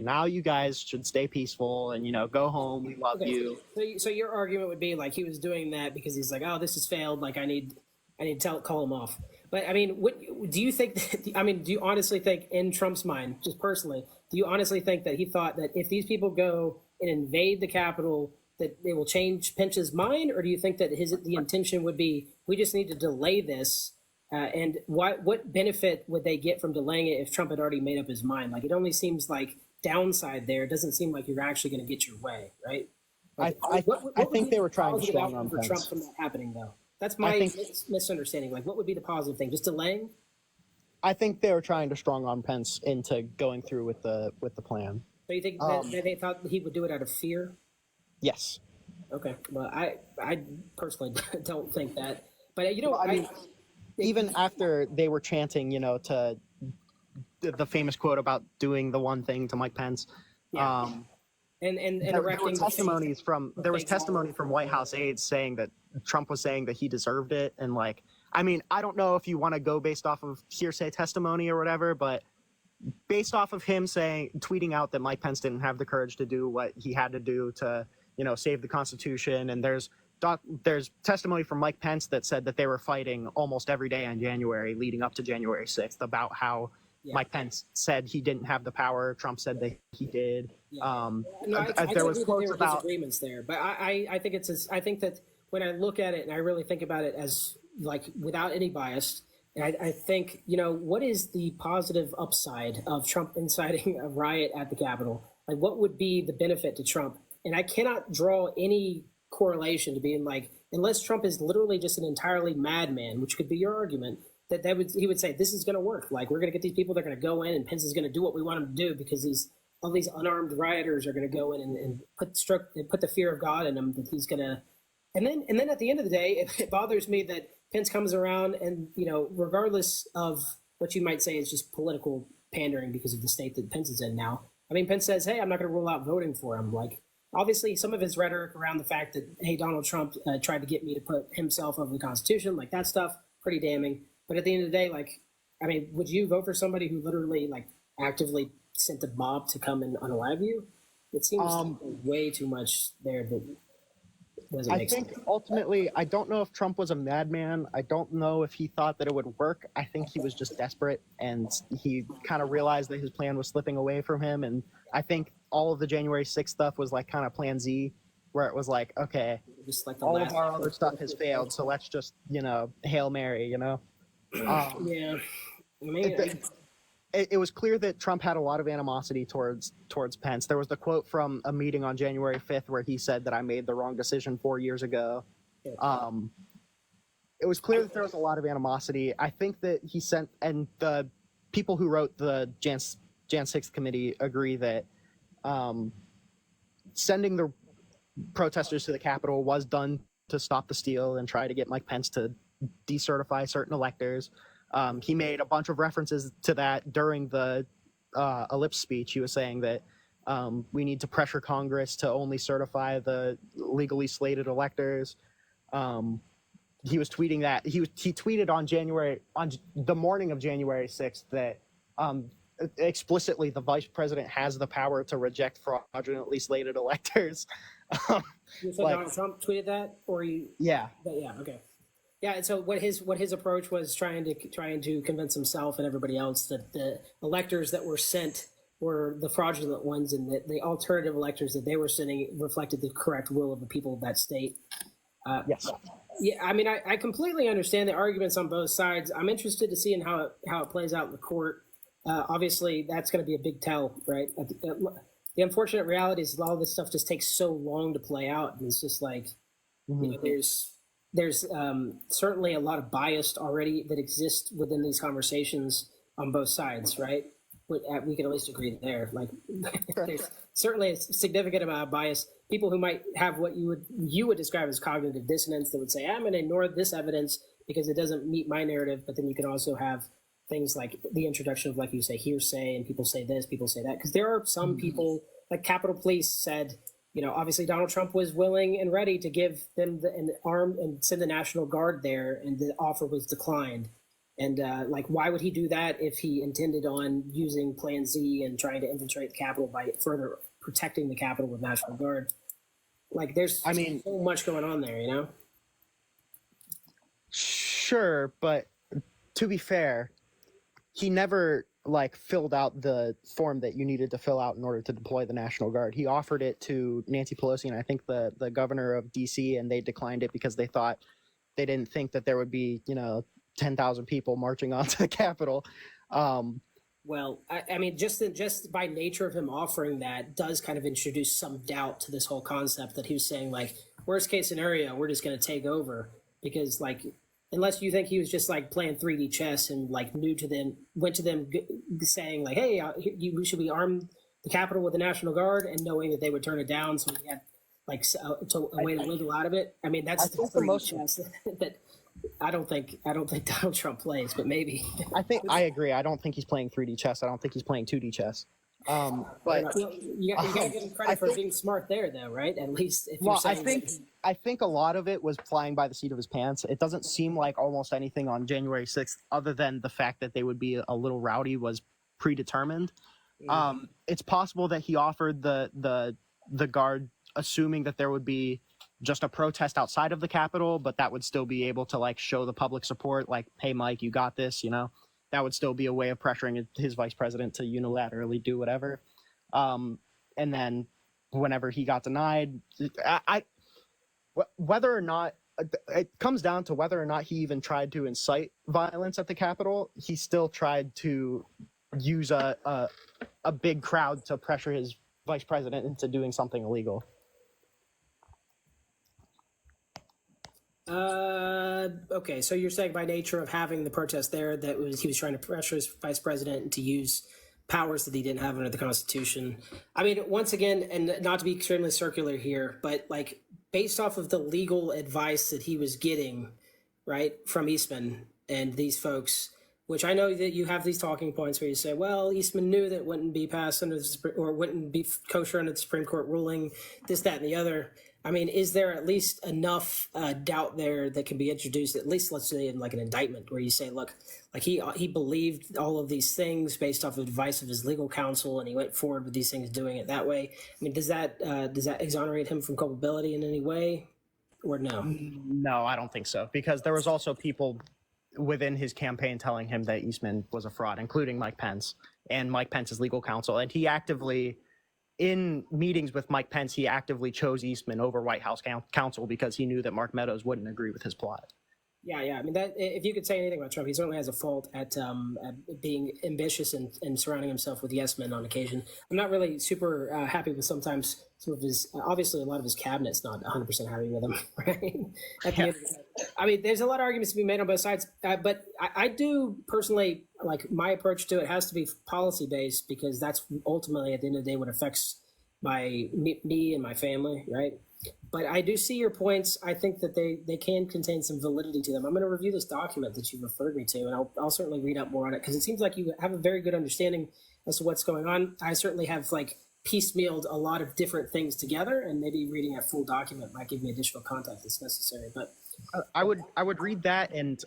now you guys should stay peaceful and, go home. We love you. So your argument would be like he was doing that because he's like, oh, this has failed. Like I need to call him off. But I mean, do you think? Do you honestly think, in Trump's mind, just personally, do you honestly think that he thought that if these people go and invade the Capitol, that they will change Pence's mind, or do you think that the intention would be we just need to delay this? And what benefit would they get from delaying it if Trump had already made up his mind? Like, it only seems like downside there. It doesn't seem like you're actually going to get your way, right? Like, I think they were trying to strong arm for Pence. Trump from that happening, though. That's my misunderstanding. Like, what would be the positive thing? Just delaying? I think they were trying to strong arm Pence into going through with the plan. So you think that they thought he would do it out of fear? Yes. Okay. Well, I personally don't think that. But even after they were chanting, to the famous quote about doing the one thing to Mike Pence, and there were testimonies from White House aides saying that Trump was saying that he deserved it, and I don't know if you want to go based off of hearsay testimony or whatever, but based off of him tweeting out that Mike Pence didn't have the courage to do what he had to do to save the Constitution, and there's testimony from Mike Pence that said that they were fighting almost every day in January leading up to January 6th about how Mike Pence said he didn't have the power. Trump said that he did. There was quotes about disagreements there, but I think that when I look at it and I really think about it as like without any bias, and I think, what is the positive upside of Trump inciting a riot at the Capitol? Like, what would be the benefit to Trump? And I cannot draw any correlation to being like, unless Trump is literally just an entirely madman, which could be your argument, he would say this is going to work. Like, we're going to get these people, they're going to go in, and Pence is going to do what we want him to do because all these unarmed rioters are going to go in and put the fear of God in them, that he's going to. And then at the end of the day, it bothers me that Pence comes around and, regardless of what you might say is just political pandering because of the state that Pence is in now. I mean, Pence says, hey, I'm not going to rule out voting for him. Like, obviously, some of his rhetoric around the fact that, hey, Donald Trump tried to get me to put himself over the Constitution, like that stuff, pretty damning. But at the end of the day, would you vote for somebody who literally, actively sent a mob to come and unalive you? It seems way too much there that doesn't make sense. I think ultimately, I don't know if Trump was a madman. I don't know if he thought that it would work. I think he was just desperate, and he kind of realized that his plan was slipping away from him. And I think all of the January 6th stuff was kind of Plan Z, where it was like, okay, just all of our other stuff has failed, so let's just, Hail Mary, Yeah. It was clear that Trump had a lot of animosity towards Pence. There was the quote from a meeting on January 5th where he said that I made the wrong decision 4 years ago. It was clear that there was a lot of animosity. I think that he sent, and the people who wrote the Jan 6th committee agree that sending the protesters to the Capitol was done to stop the steal and try to get Mike Pence to decertify certain electors. He made a bunch of references to that during the ellipse speech. He was saying that we need to pressure Congress to only certify the legally slated electors. He was tweeting that he tweeted on the morning of January 6th that explicitly the vice president has the power to reject fraudulently slated electors. You said Donald Trump tweeted that, or you? Yeah. Yeah. Okay. Yeah, and so what his approach was trying to convince himself and everybody else that the electors that were sent were the fraudulent ones, and that the alternative electors that they were sending reflected the correct will of the people of that state. Yes. Yeah, I mean, I completely understand the arguments on both sides. I'm interested to see in how it plays out in the court. Obviously, that's going to be a big tell, right? The unfortunate reality is all this stuff just takes so long to play out, and it's just like, you know, there's certainly a lot of bias already that exists within these conversations on both sides, right? We can at least agree there. Like, there's certainly a significant amount of bias. People who might have what you would describe as cognitive dissonance that would say, I'm going to ignore this evidence because it doesn't meet my narrative. But then you can also have things like the introduction of, like you say, hearsay, and people say this, people say that. Because there are some people, like Capitol Police said, you know, obviously Donald Trump was willing and ready to give them an arm and send the National Guard there, and the offer was declined. And like, why would he do that if he intended on using Plan Z and trying to infiltrate the Capitol by further protecting the Capitol with National Guard? Like, there's so much going on there, you know? Sure, but to be fair, he never like filled out the form that you needed to fill out in order to deploy the National Guard. He offered it to Nancy Pelosi and I think the governor of DC, and they declined it because they didn't think that there would be, you know, 10,000 people marching onto the Capitol. Well, I mean, just by nature of him offering that does kind of introduce some doubt to this whole concept that he was saying, like, worst case scenario, we're just going to take over. Because, like, unless you think he was just like playing 3D chess and like went to them saying like, hey, should we arm the Capitol with the National Guard, and knowing that they would turn it down, so we had like a way to wiggle out of it. I mean, that's the 3D chess that I don't think Donald Trump plays, but maybe. I agree. I don't think he's playing 3D chess. I don't think he's playing 2D chess. But you gotta give him credit for being smart there, though, right? At least if you're saying I think a lot of it was flying by the seat of his pants. It doesn't seem like almost anything on January 6th, other than the fact that they would be a little rowdy, was predetermined. It's possible that he offered the guard, assuming that there would be just a protest outside of the Capitol, but that would still be able to like show the public support, like, hey, Mike, you got this, you know? That would still be a way of pressuring his vice president to unilaterally do whatever. And then whenever he got denied, whether or not, it comes down to whether or not he even tried to incite violence at the Capitol. He still tried to use a big crowd to pressure his vice president into doing something illegal. Okay, so you're saying by nature of having the protest there, he was trying to pressure his vice president to use powers that he didn't have under the Constitution. I mean, once again, and not to be extremely circular here, but like based off of the legal advice that he was getting, right, from Eastman and these folks, which I know that you have these talking points where you say, well, Eastman knew that it wouldn't be passed under or wouldn't be kosher under the Supreme Court ruling, this, that, and the other. I mean, is there at least enough doubt there that can be introduced, at least let's say in like an indictment, where you say, look, like he believed all of these things based off of advice of his legal counsel, and he went forward with these things doing it that way. I mean, does that exonerate him from culpability in any way, or no? No, I don't think so, because there was also people within his campaign telling him that Eastman was a fraud, including Mike Pence and Mike Pence's legal counsel, and he actively, in meetings with Mike Pence, he actively chose Eastman over White House counsel because he knew that Mark Meadows wouldn't agree with his plot. Yeah. I mean, that if you could say anything about Trump, he certainly has a fault at being ambitious and surrounding himself with yes men on occasion. I'm not really super happy with sometimes some of his. Obviously, a lot of his cabinet's not 100% happy with him. Right? At the end of the day. I mean, there's a lot of arguments to be made on both sides, but I do personally like my approach to it has to be policy based, because that's ultimately at the end of the day what affects me and my family, right? But I do see your points. I think that they can contain some validity to them. I'm going to review this document that you referred me to, and I'll certainly read up more on it, because it seems like you have a very good understanding as to what's going on. I certainly have like piecemealed a lot of different things together, and maybe reading a full document might give me additional context that's necessary. But I would read that, and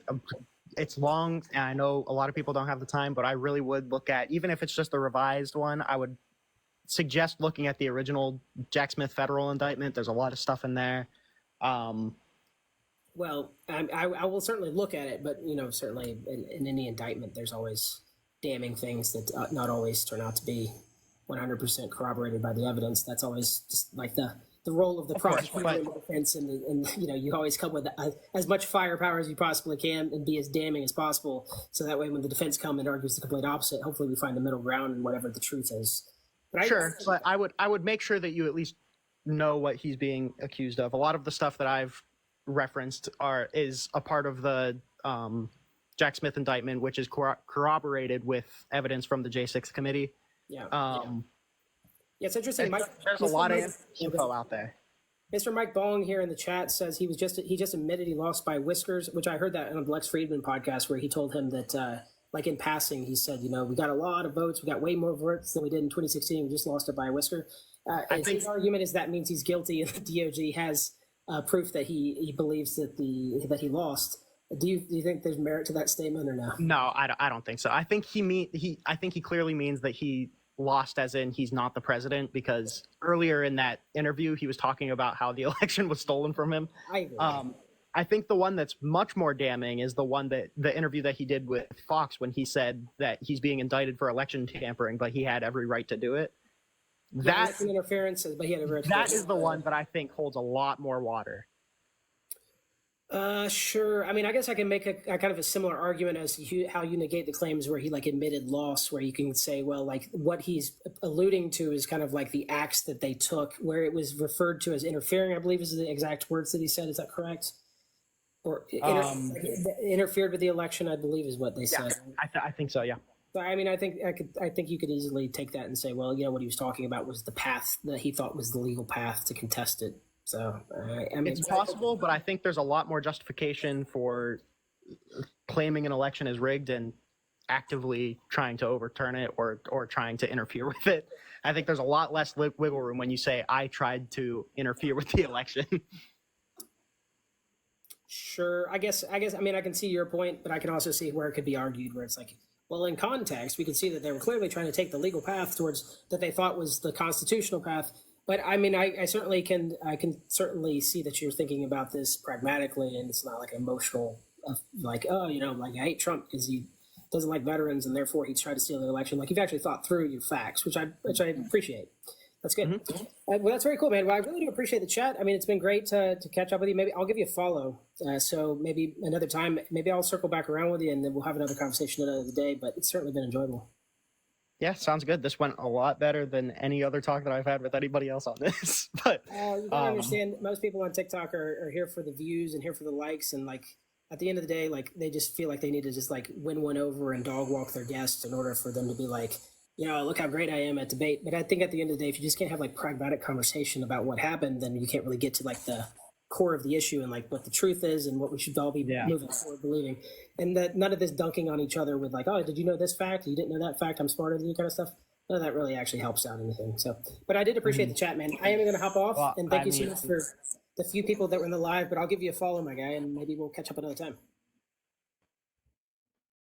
it's long, and I know a lot of people don't have the time, but I really would look at, even if it's just the revised one, I would suggest looking at the original Jack Smith federal indictment. There's a lot of stuff in there. Well, I will certainly look at it, but certainly in any indictment, there's always damning things that not always turn out to be 100% corroborated by the evidence. That's always just like the role of the prosecutor and the defense, and you always come with as much firepower as you possibly can and be as damning as possible, so that way when the defense comes and argues the complete opposite, hopefully we find a middle ground in whatever the truth is. But I would make sure that you at least know what he's being accused of. A lot of the stuff that I've referenced is a part of the Jack Smith indictment, which is corroborated with evidence from the J6 committee. Yeah. Yeah, it's interesting. There's a lot of info out there. Mr. Mike Bong here in the chat says he just admitted he lost by whiskers, which I heard that on the Lex Friedman podcast where he told him that like in passing, he said, we got a lot of votes. We got way more votes than we did in 2016. We just lost it by a whisker. His argument is that means he's guilty, and the DOJ has proof that he believes that he lost. Do you think there's merit to that statement or no? No, I don't think so. I think I think he clearly means that he lost as in he's not the president, because earlier in that interview he was talking about how the election was stolen from him. I agree. I think the one that's much more damning is the interview that he did with Fox when he said that he's being indicted for election tampering, but he had every right to do it. That's an interference, but he had every right to do it. That is the one that I think holds a lot more water. Sure. I mean, I guess I can make a kind of a similar argument as to how you negate the claims where he admitted loss, where you can say, well, what he's alluding to is kind of like the acts that they took, where it was referred to as interfering, I believe is the exact words that he said. Is that correct? Or interfered with the election, I believe is what they said. I think so. Yeah. So, I mean, I think you could easily take that and say, well, what he was talking about was the path that he thought was the legal path to contest it. So I mean, it's possible, but I think there's a lot more justification for claiming an election is rigged and actively trying to overturn it or trying to interfere with it. I think there's a lot less wiggle room when you say I tried to interfere with the election. Sure. I guess. I mean, I can see your point, but I can also see where it could be argued, where it's like, well, in context, we can see that they were clearly trying to take the legal path towards that they thought was the constitutional path. But I mean, I certainly can certainly see that you're thinking about this pragmatically, and it's not like emotional, like I hate Trump because he doesn't like veterans and therefore he's trying to steal the election. Like you've actually thought through your facts, which I appreciate. That's good. Mm-hmm. Well, that's very cool, man. Well, I really do appreciate the chat. I mean, it's been great to catch up with you. Maybe I'll give you a follow. So maybe another time, maybe I'll circle back around with you and then we'll have another conversation another day. But it's certainly been enjoyable. Yeah, sounds good. This went a lot better than any other talk that I've had with anybody else on this. But you gotta understand, most people on TikTok are here for the views and here for the likes, and at the end of the day, they just feel like they need to just win one over and dog walk their guests in order for them to be look how great I am at debate. But I think at the end of the day, if you just can't have pragmatic conversation about what happened, then you can't really get to the core of the issue and what the truth is and what we should all be moving forward believing. And that none of this dunking on each other with oh, did you know this fact? You didn't know that fact. I'm smarter than you kind of stuff. None of that really actually helps out anything. So, but I did appreciate the chat, man. I am going to hop off and thank you so much for the few people that were in the live, but I'll give you a follow, my guy, and maybe we'll catch up another time.